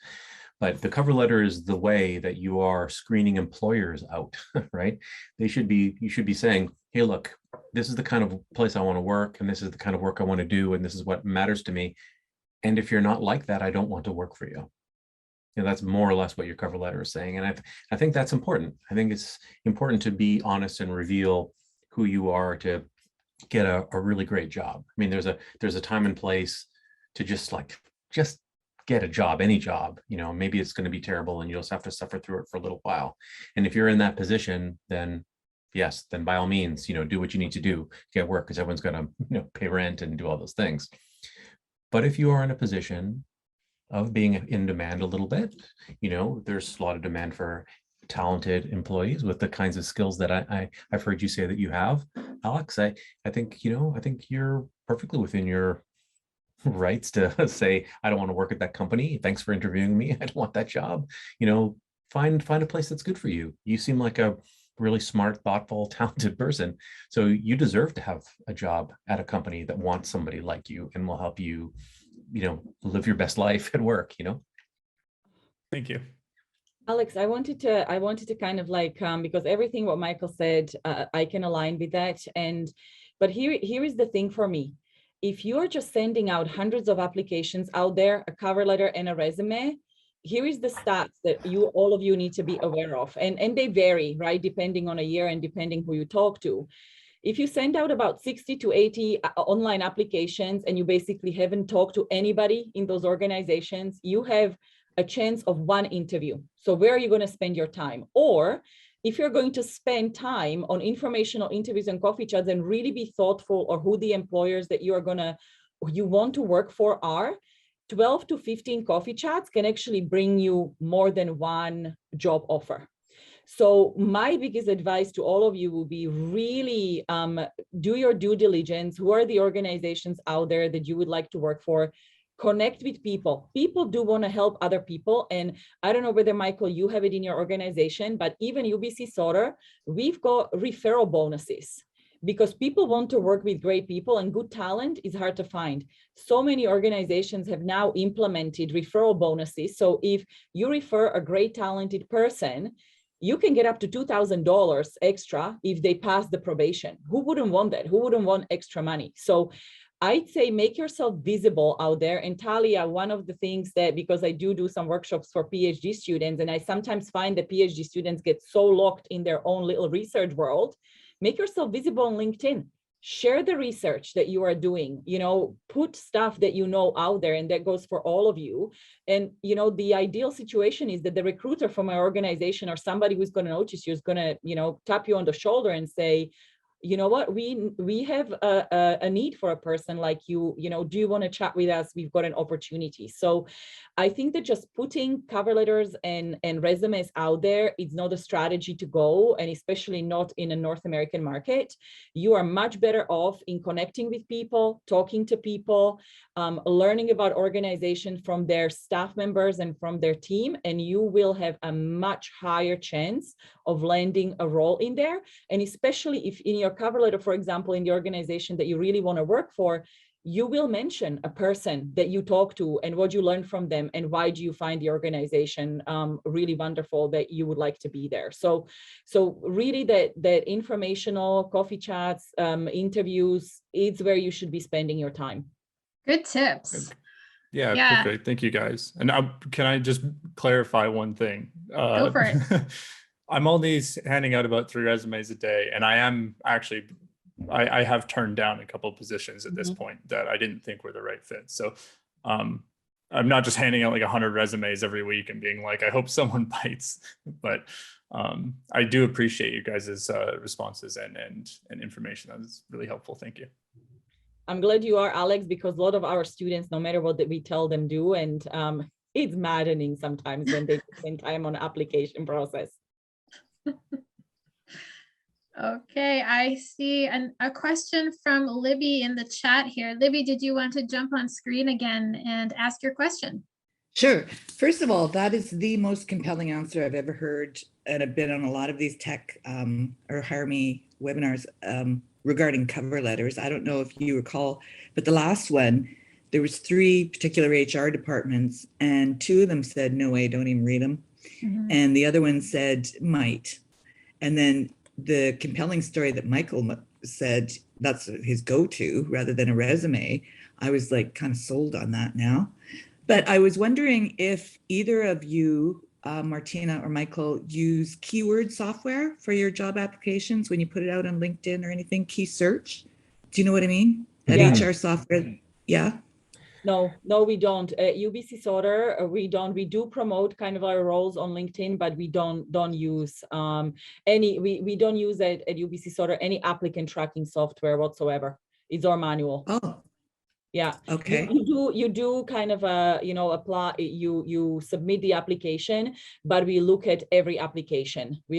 But the cover letter is the way that you are screening employers out, right? You should be saying, hey, look, this is the kind of place I want to work, and this is the kind of work I want to do, and this is what matters to me. And if you're not like that, I don't want to work for you. You know, that's more or less what your cover letter is saying. And I think that's important. I think it's important to be honest and reveal who you are to get a really great job. I mean, there's a time and place to just get a job, any job. You know, maybe it's going to be terrible and you'll just have to suffer through it for a little while. And if you're in that position, then yes, then by all means, you know, do what you need to do, get work, because everyone's going to, you know, pay rent and do all those things. But if you are in a position of being in demand a little bit, you know, there's a lot of demand for talented employees with the kinds of skills that I've heard you say that you have, Alex. I think, you know, I think you're perfectly within your rights to say, I don't want to work at that company. Thanks for interviewing me. I don't want that job. You know, find a place that's good for you. You seem like a really smart, thoughtful, talented person. So you deserve to have a job at a company that wants somebody like you and will help you, you know, live your best life at work, you know? Thank you. Alex, I wanted to kind of like, because everything what Michael said, I can align with that. But here is the thing for me. If you're just sending out hundreds of applications out there, a cover letter and a resume, here is the stats that all of you need to be aware of. And they vary, right? Depending on a year and depending who you talk to. If you send out about 60 to 80 online applications and you basically haven't talked to anybody in those organizations, you have a chance of one interview. So where are you going to spend your time? Or if you're going to spend time on informational interviews and coffee chats and really be thoughtful or who the employers that you want to work for are, 12 to 15 coffee chats can actually bring you more than one job offer. So my biggest advice to all of you will be really do your due diligence. Who are the organizations out there that you would like to work for? Connect with people. People do want to help other people. And I don't know whether, Michael, you have it in your organization, but even UBC Sauder, we've got referral bonuses because people want to work with great people, and good talent is hard to find. So many organizations have now implemented referral bonuses. So if you refer a great talented person, you can get up to $2,000 extra if they pass the probation. Who wouldn't want that? Who wouldn't want extra money? So I'd say make yourself visible out there. And Talia, one of the things that, because I do some workshops for PhD students, and I sometimes find that PhD students get so locked in their own little research world, make yourself visible on LinkedIn. Share the research that you are doing, you know, put stuff that you know out there, and that goes for all of you. And, you know, the ideal situation is that the recruiter from my organization or somebody who's going to notice you is going to, you know, tap you on the shoulder and say, you know what, we have a need for a person like you, you know, do you want to chat with us? We've got an opportunity. So I think that just putting cover letters and resumes out there is not a strategy to go, and especially not in a North American market. You are much better off in connecting with people, talking to people, learning about organizations from their staff members and from their team, and you will have a much higher chance of landing a role in there. And especially if in your cover letter, for example, in the organization that you really want to work for, you will mention a person that you talk to and what you learned from them and why do you find the organization really wonderful that you would like to be there. So really that informational coffee chats, interviews, it's where you should be spending your time. Good tips. Yeah, perfect. Thank you, guys. And can I just clarify one thing? Go for it. I'm only handing out about 3 resumes a day, and I am actually, I have turned down a couple of positions at this point that I didn't think were the right fit. So I'm not just handing out like 100 resumes every week and being like, I hope someone bites. But I do appreciate you guys' responses and information. That is really helpful. Thank you. I'm glad you are, Alex, because a lot of our students, no matter what that we tell them do, and it's maddening sometimes when they spend time on application process. Okay, I see a question from Libby in the chat here. Libby, did you want to jump on screen again and ask your question? Sure. First of all, that is the most compelling answer I've ever heard, and I've been on a lot of these tech or Hire Me webinars regarding cover letters. I don't know if you recall, but the last one, there was 3 particular HR departments, and 2 of them said, no way, don't even read them. Mhm. And the other one said, might. And then the compelling story that Michael said, that's his go-to rather than a resume. I was like kind of sold on that now. But I was wondering if either of you, Martina or Michael, use keyword software for your job applications when you put it out on LinkedIn or anything, key search. Do you know what I mean? At Yeah. HR software, yeah? No, we don't. At UBC Sauder, we don't. We do promote kind of our roles on LinkedIn, but we don't use any. We don't use at UBC Sauder any applicant tracking software whatsoever. It's our manual. Oh, yeah. okay. You do kind of apply. You submit the application, but we look at every application. We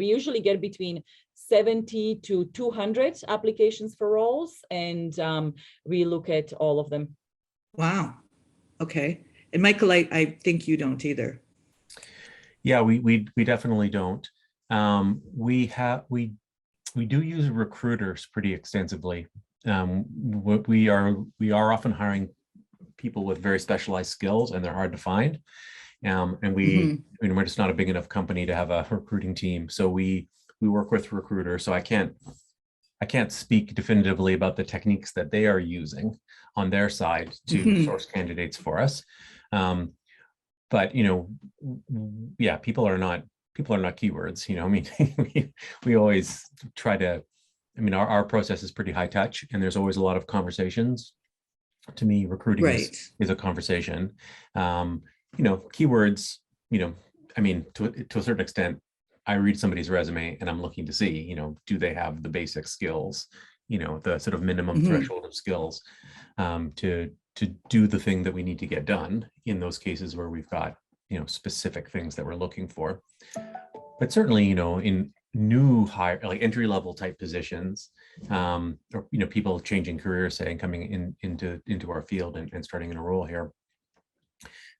usually get between 70 to 200 applications for roles, and we look at all of them. Wow. Okay. And Michael, I think you don't either. Yeah, we definitely don't. We do use recruiters pretty extensively. We are often hiring people with very specialized skills, and they're hard to find. And we're just not a big enough company to have a recruiting team, so we work with recruiters. So I can't speak definitively about the techniques that they are using on their side to source candidates for us. But yeah, people are not keywords. I mean, we always try to. I mean, our process is pretty high touch, and there's always a lot of conversations. To me, recruiting is a conversation. Keywords. I mean, to a certain extent, I read somebody's resume and I'm looking to see, do they have the basic skills, the sort of minimum threshold of skills to do the thing that we need to get done in those cases where we've got, specific things that we're looking for. But certainly, in new hire, like entry-level type positions, or people changing careers, say, and coming into our field and starting in a role here,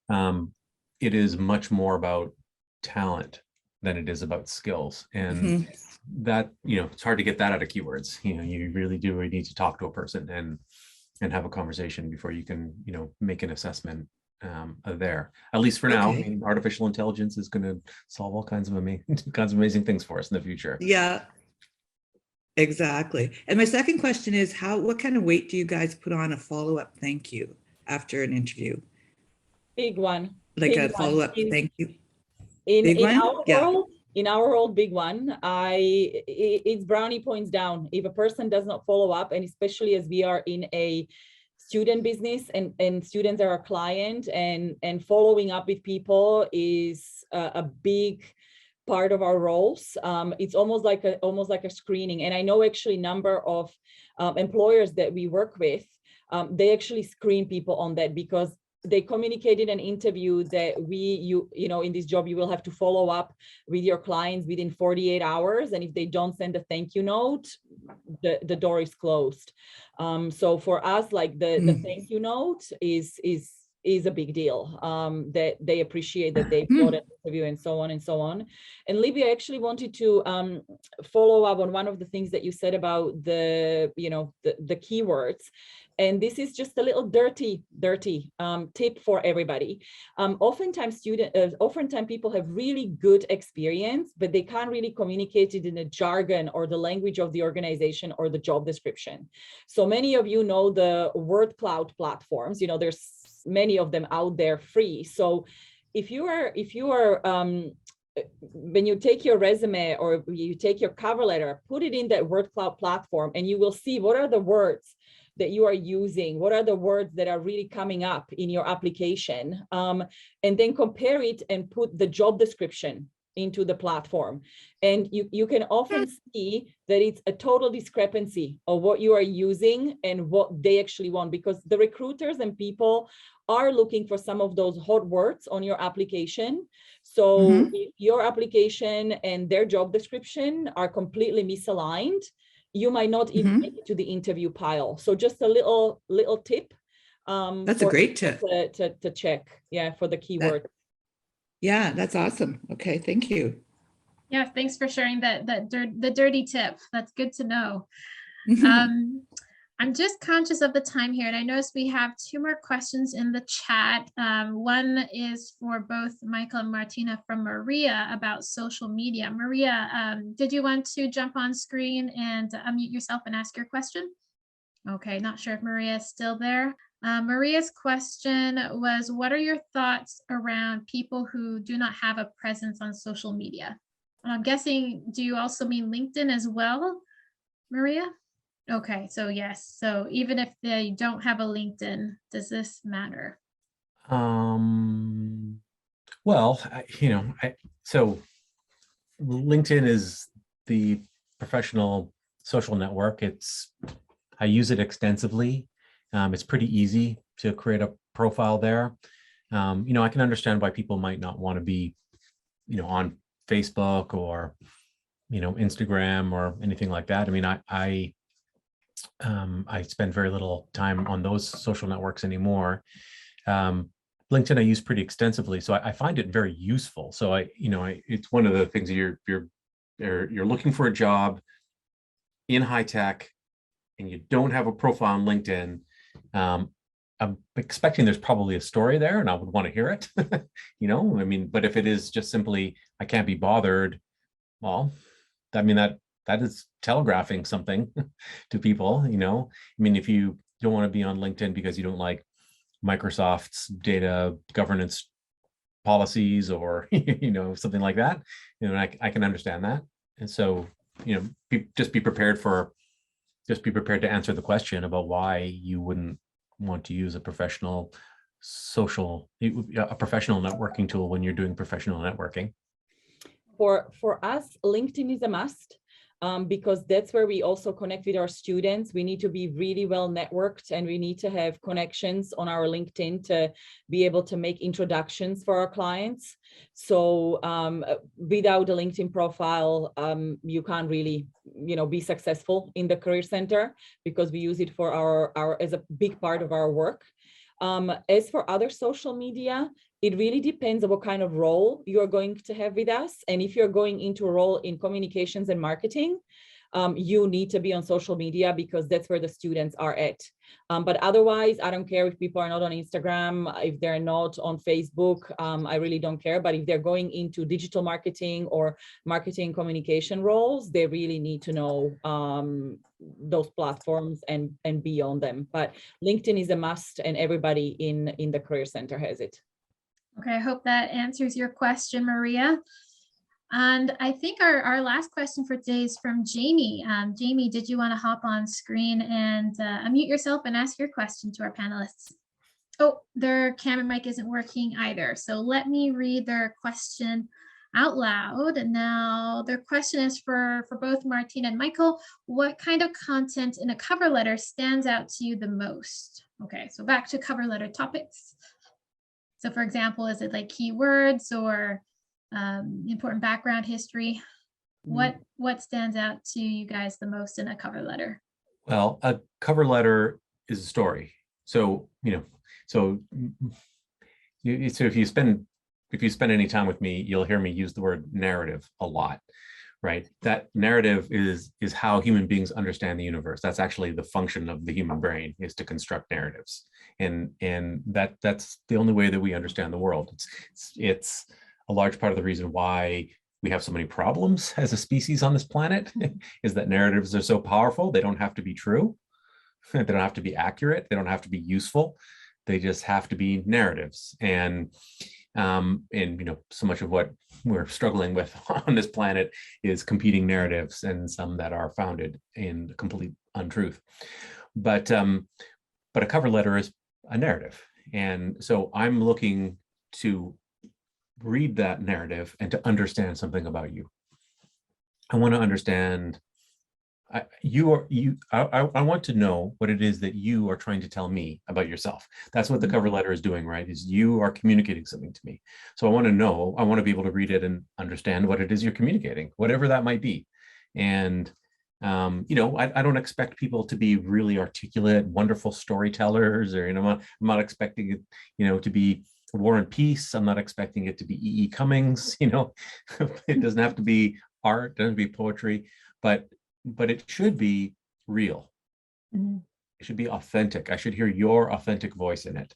it is much more about talent than it is about skills, and that it's hard to get that out of keywords. You really need to talk to a person and have a conversation before you can make an assessment there. At least for now. I mean, artificial intelligence is going to solve all kinds of amazing things for us in the future. Yeah, exactly. And my second question is, what kind of weight do you guys put on a follow-up thank you after an interview? Big one. Like big a follow-up thank you. In our world, big one. It's brownie points down. If a person does not follow up, and especially as we are in a student business and students are our client, and following up with people is a big part of our roles. It's almost like a screening. And I know actually number of employers that we work with, they actually screen people on that, because they communicated an interview that in this job, you will have to follow up with your clients within 48 hours. And if they don't send a thank you note, the door is closed. So for us, like the thank you note is a big deal, that they appreciate that they got an interview, and so on and so on. And Libby, I actually wanted to follow up on one of the things that you said about the keywords. And this is just a little dirty tip for everybody. Oftentimes people have really good experience, but they can't really communicate it in the jargon or the language of the organization or the job description. So many of you know the word cloud platforms. There's many of them out there free. So if you are when you take your resume or you take your cover letter, put it in that word cloud platform, and you will see what are the words that you are using, what are the words that are really coming up in your application, and then compare it and put the job description into the platform. And you can often see that it's a total discrepancy of what you are using and what they actually want, because the recruiters and people are looking for some of those hot words on your application. So if your application and their job description are completely misaligned, you might not even make it to the interview pile. So just a little tip. That's a great tip. To check, yeah, for the keyword. Yeah, that's awesome. Okay, thank you. Yeah, thanks for sharing the dirty tip. That's good to know. I'm just conscious of the time here, and I noticed we have 2 more questions in the chat. One is for both Michael and Martina from Maria about social media. Maria, did you want to jump on screen and unmute yourself and ask your question? Okay, not sure if Maria is still there. Maria's question was, what are your thoughts around people who do not have a presence on social media? I'm guessing, do you also mean LinkedIn as well, Maria? Okay, so yes. So even if they don't have a LinkedIn, does this matter? Well, so LinkedIn is the professional social network. I use it extensively. It's pretty easy to create a profile there. I can understand why people might not want to be, on Facebook or, Instagram or anything like that. I mean, I spend very little time on those social networks anymore. LinkedIn I use pretty extensively, so I find it very useful. So it's one of the things that you're looking for a job in high tech, and you don't have a profile on LinkedIn. I'm expecting there's probably a story there, and I would want to hear it. But if it is just simply I can't be bothered, well, that is telegraphing something to people. If you don't want to be on LinkedIn because you don't like Microsoft's data governance policies or something like that, I can understand that. And so just be prepared to answer the question about why you wouldn't want to use a professional networking tool when you're doing professional networking. For us, LinkedIn is a must. Because that's where we also connect with our students. We need to be really well networked, and we need to have connections on our LinkedIn to be able to make introductions for our clients. So without a LinkedIn profile, you can't really, be successful in the Career Center, because we use it for our as a big part of our work. As for other social media, it really depends on what kind of role you're going to have with us. And if you're going into a role in communications and marketing, you need to be on social media, because that's where the students are at. But otherwise, I don't care if people are not on Instagram, if they're not on Facebook, I really don't care. But if they're going into digital marketing or marketing communication roles, they really need to know those platforms and be on them. But LinkedIn is a must, and everybody in the Career Center has it. Okay, I hope that answers your question, Maria. And I think our last question for today is from Jamie. Jamie, did you want to hop on screen and unmute yourself and ask your question to our panelists? Oh, their camera mic isn't working either. So let me read their question out loud. And now their question is for both Martina and Michael. What kind of content in a cover letter stands out to you the most? Okay, so back to cover letter topics. So for example, is it like keywords or important background history? What stands out to you guys the most in a cover letter? Well, a cover letter is a story. So, so if you spend any time with me, you'll hear me use the word narrative a lot, right? That narrative is how human beings understand the universe. That's actually the function of the human brain, is to construct narratives. And that's the only way that we understand the world. It's a large part of the reason why we have so many problems as a species on this planet, is that narratives are so powerful. They don't have to be true. They don't have to be accurate. They don't have to be useful. They just have to be narratives. And so much of what we're struggling with on this planet is competing narratives, and some that are founded in complete untruth. But a cover letter is a narrative. And so I'm looking to read that narrative and to understand something about you. I want to understand I want to know what it is that you are trying to tell me about yourself. That's what the cover letter is doing, right? Is you are communicating something to me. So I want to know, I want to be able to read it and understand what it is you're communicating, whatever that might be. And, you know, I don't expect people to be really articulate, wonderful storytellers, or, you know, I'm not expecting it, you know, to be War and Peace. I'm not expecting it to be E.E. Cummings, you know, it doesn't have to be art, it doesn't have to be poetry, but it should be real. It should be authentic. I should hear your authentic voice in it.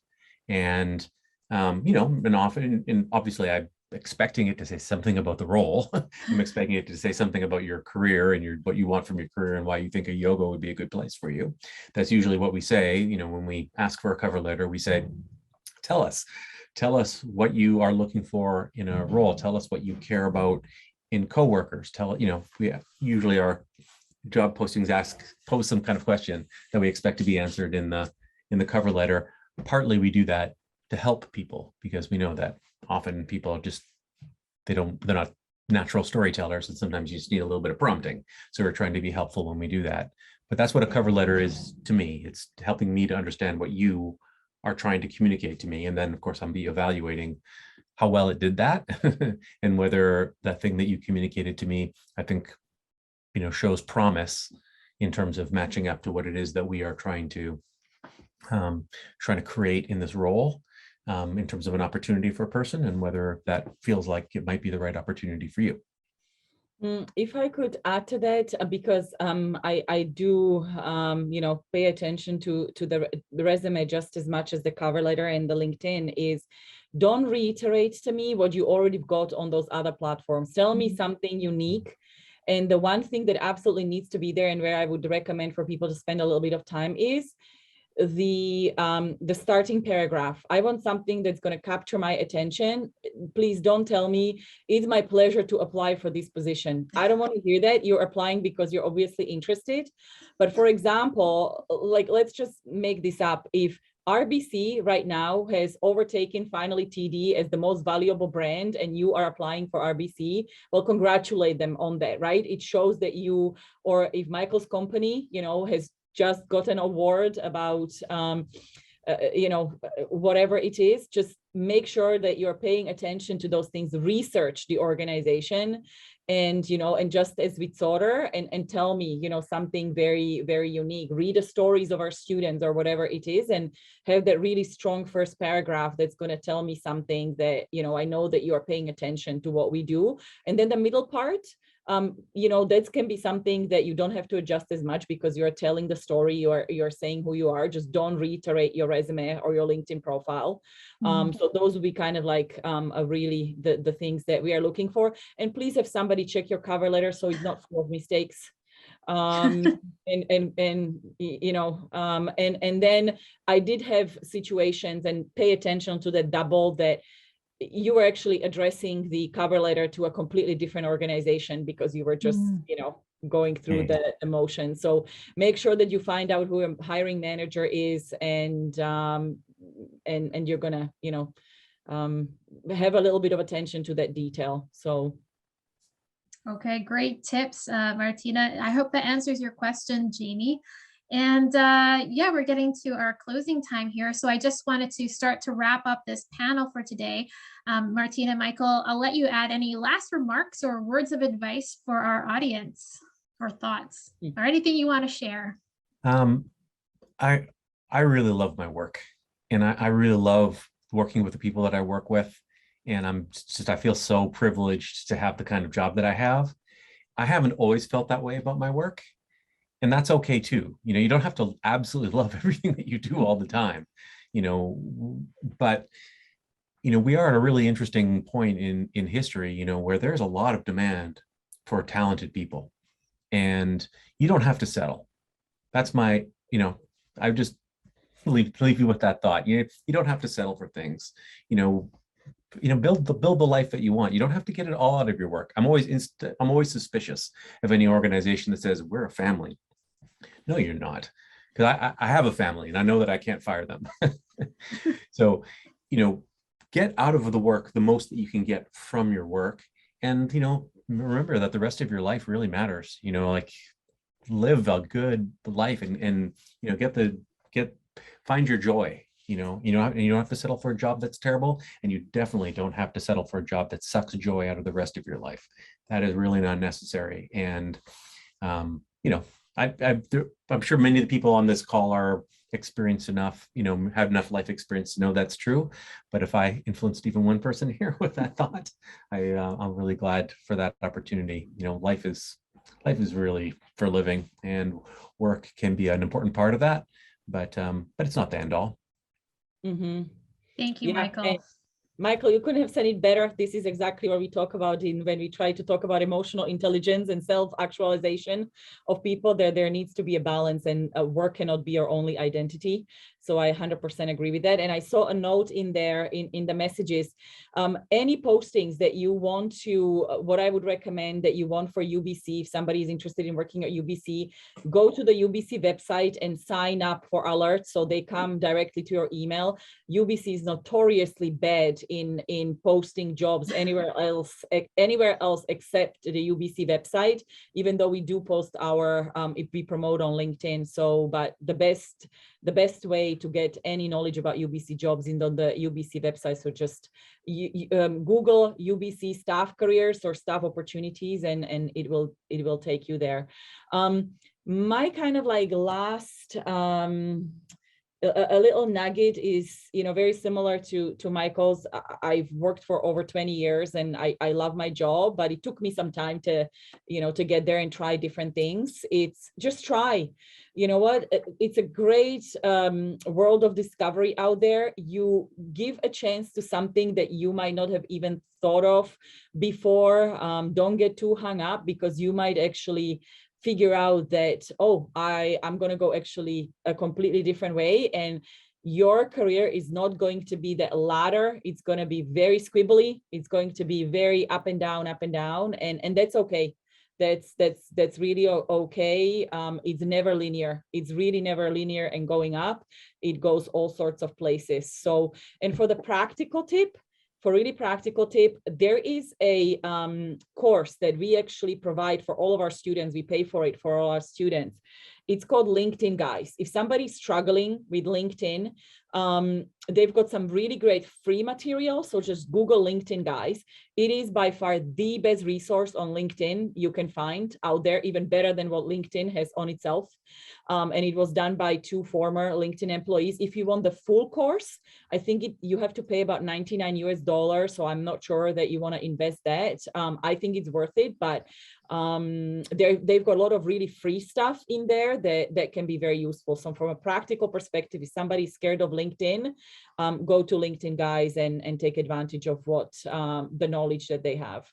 And, you know, and often, and obviously I'm expecting it to say something about the role. I'm expecting it to say something about your career and what you want from your career and why you think Ayogo would be a good place for you. That's usually what we say, you know, when we ask for a cover letter, we say, tell us what you are looking for in a role. Tell us what you care about in coworkers. You know, we usually our job postings pose some kind of question that we expect to be answered in the cover letter. Partly we do that to help people because we know that often people just they're not natural storytellers, and sometimes you just need a little bit of prompting. So we're trying to be helpful when we do that. But that's what a cover letter is to me. It's helping me to understand what you are trying to communicate to me, and then of course I'm be evaluating how well it did that and whether that thing that you communicated to me, I think, you know, shows promise in terms of matching up to what it is that we are trying to create in this role, in terms of an opportunity for a person, and whether that feels like it might be the right opportunity for you. If I could add to that, because I do, you know, pay attention to the resume just as much as the cover letter and the LinkedIn, is don't reiterate to me what you already got on those other platforms. Tell me something unique. And the one thing that absolutely needs to be there, and where I would recommend for people to spend a little bit of time, is the starting paragraph. I want something that's going to capture my attention. Please don't tell me it's my pleasure to apply for this position. I don't want to hear that. You're applying because you're obviously interested. But for example, like, let's just make this up. If RBC right now has overtaken finally TD as the most valuable brand, and you are applying for RBC, well, congratulate them on that, right? It shows that you, or if Michael's company, you know, has just got an award about, you know, whatever it is, just make sure that you're paying attention to those things, research the organization, and, you know, and just as with Sauder, and tell me, you know, something very, very unique. Read the stories of our students or whatever it is, and have that really strong first paragraph that's going to tell me something that, you know, I know that you are paying attention to what we do. And then the middle part, you know, that can be something that you don't have to adjust as much because you're telling the story, you're saying who you are. Just don't reiterate your resume or your LinkedIn profile. So those would be kind of like really the things that we are looking for. And please have somebody check your cover letter so it's not full of mistakes. And you know, and then I did have situations, and pay attention to the double, that you were actually addressing the cover letter to a completely different organization because you were just, you know, going through the motion. So make sure that you find out who a hiring manager is, and you're gonna, you know, have a little bit of attention to that detail. So. Okay, great tips, Martina. I hope that answers your question, Jamie. And yeah, we're getting to our closing time here. So I just wanted to start to wrap up this panel for today. Martina, Michael, I'll let you add any last remarks or words of advice for our audience, or thoughts, or anything you want to share. I really love my work, and I really love working with the people that I work with. And I feel so privileged to have the kind of job that I have. I haven't always felt that way about my work. And that's okay too. You know, you don't have to absolutely love everything that you do all the time, you know, but, you know, we are at a really interesting point in history, you know, where there's a lot of demand for talented people, and you don't have to settle. That's my, you know, I just leave you with that thought. You don't have to settle for things, you know, build the life that you want. You don't have to get it all out of your work. I'm always suspicious of any organization that says we're a family. No, you're not, because I have a family, and I know that I can't fire them. So, you know, get out of the work the most that you can get from your work. And, remember that the rest of your life really matters, like live a good life and find your joy. You don't have to settle for a job that's terrible, and you definitely don't have to settle for a job that sucks joy out of the rest of your life. That is really not necessary. And, I'm sure many of the people on this call are experienced enough, have enough life experience to know that's true. But if I influenced even one person here with that thought, I'm really glad for that opportunity. Life is really for living, and work can be an important part of that, but it's not the end all. Mm-hmm. Thank you, Michael. And Michael, you couldn't have said it better. This is exactly what we talk about when we try to talk about emotional intelligence and self-actualization of people. There needs to be a balance, and work cannot be your only identity. So I 100% agree with that. And I saw a note in there in the messages, any postings that you want to, what I would recommend that you want for UBC, if somebody is interested in working at UBC, go to the UBC website and sign up for alerts so they come directly to your email. UBC is notoriously bad in posting jobs anywhere else except the UBC website, even though we do post our, if we promote on LinkedIn. So, but the best way to get any knowledge about UBC jobs is on the UBC website. So just Google UBC staff careers or staff opportunities, and it will take you there. My kind of like last a little nugget is, very similar to Michael's. I've worked for over 20 years and I love my job, but it took me some time to, to get there and try different things. It's just try. You know what? It's a great world of discovery out there. You give a chance to something that you might not have even thought of before. Don't get too hung up, because you might actually figure out that, oh, I'm going to go actually a completely different way. And your career is not going to be that ladder. It's going to be very squibbly. It's going to be very up and down. And that's okay. That's really okay. It's never linear. It's really never linear and going up. It goes all sorts of places. So, and for the practical tip, there is a course that we actually provide for all of our students. We pay for it for all our students. It's called LinkedIn Guys. If somebody's struggling with LinkedIn, they've got some really great free material. So just Google LinkedIn Guys. It is by far the best resource on LinkedIn you can find out there, even better than what LinkedIn has on itself. And it was done by 2 former LinkedIn employees. If you want the full course, I think you have to pay about $99 US. So I'm not sure that you want to invest that. I think it's worth it, but they've got a lot of really free stuff in there that can be very useful. So from a practical perspective, if somebody's scared of LinkedIn, go to LinkedIn Guys and take advantage of what the knowledge that they have.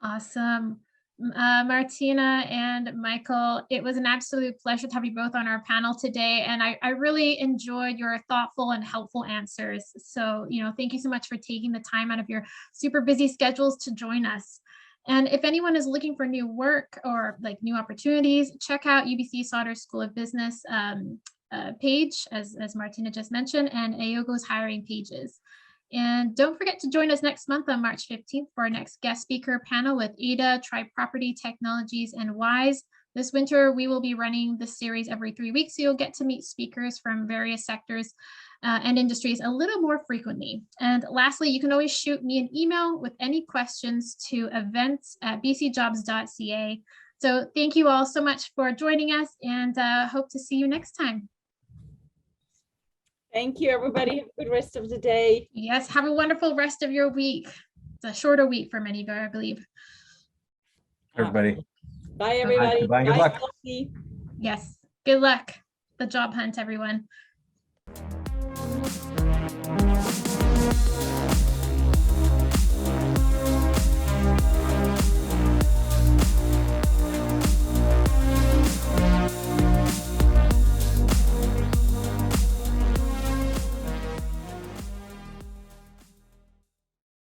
Awesome. Martina and Michael, it was an absolute pleasure to have you both on our panel today. And I really enjoyed your thoughtful and helpful answers. So, thank you so much for taking the time out of your super busy schedules to join us. And if anyone is looking for new work or like new opportunities, check out UBC Sauder School of Business page, as Martina just mentioned, and Ayogo's hiring pages. And don't forget to join us next month on March 15th for our next guest speaker panel with Ada, Tribe Property Technologies, and Wise. This winter, we will be running this series every 3 weeks, so you'll get to meet speakers from various sectors and industries a little more frequently. And lastly, you can always shoot me an email with any questions to events@bcjobs.ca. So thank you all so much for joining us, and hope to see you next time. Thank you, everybody. Have a good rest of the day. Yes, have a wonderful rest of your week. It's a shorter week for many of you, I believe. Everybody. Bye, everybody. Bye. Good luck. Chelsea. Yes, good luck. The job hunt, everyone.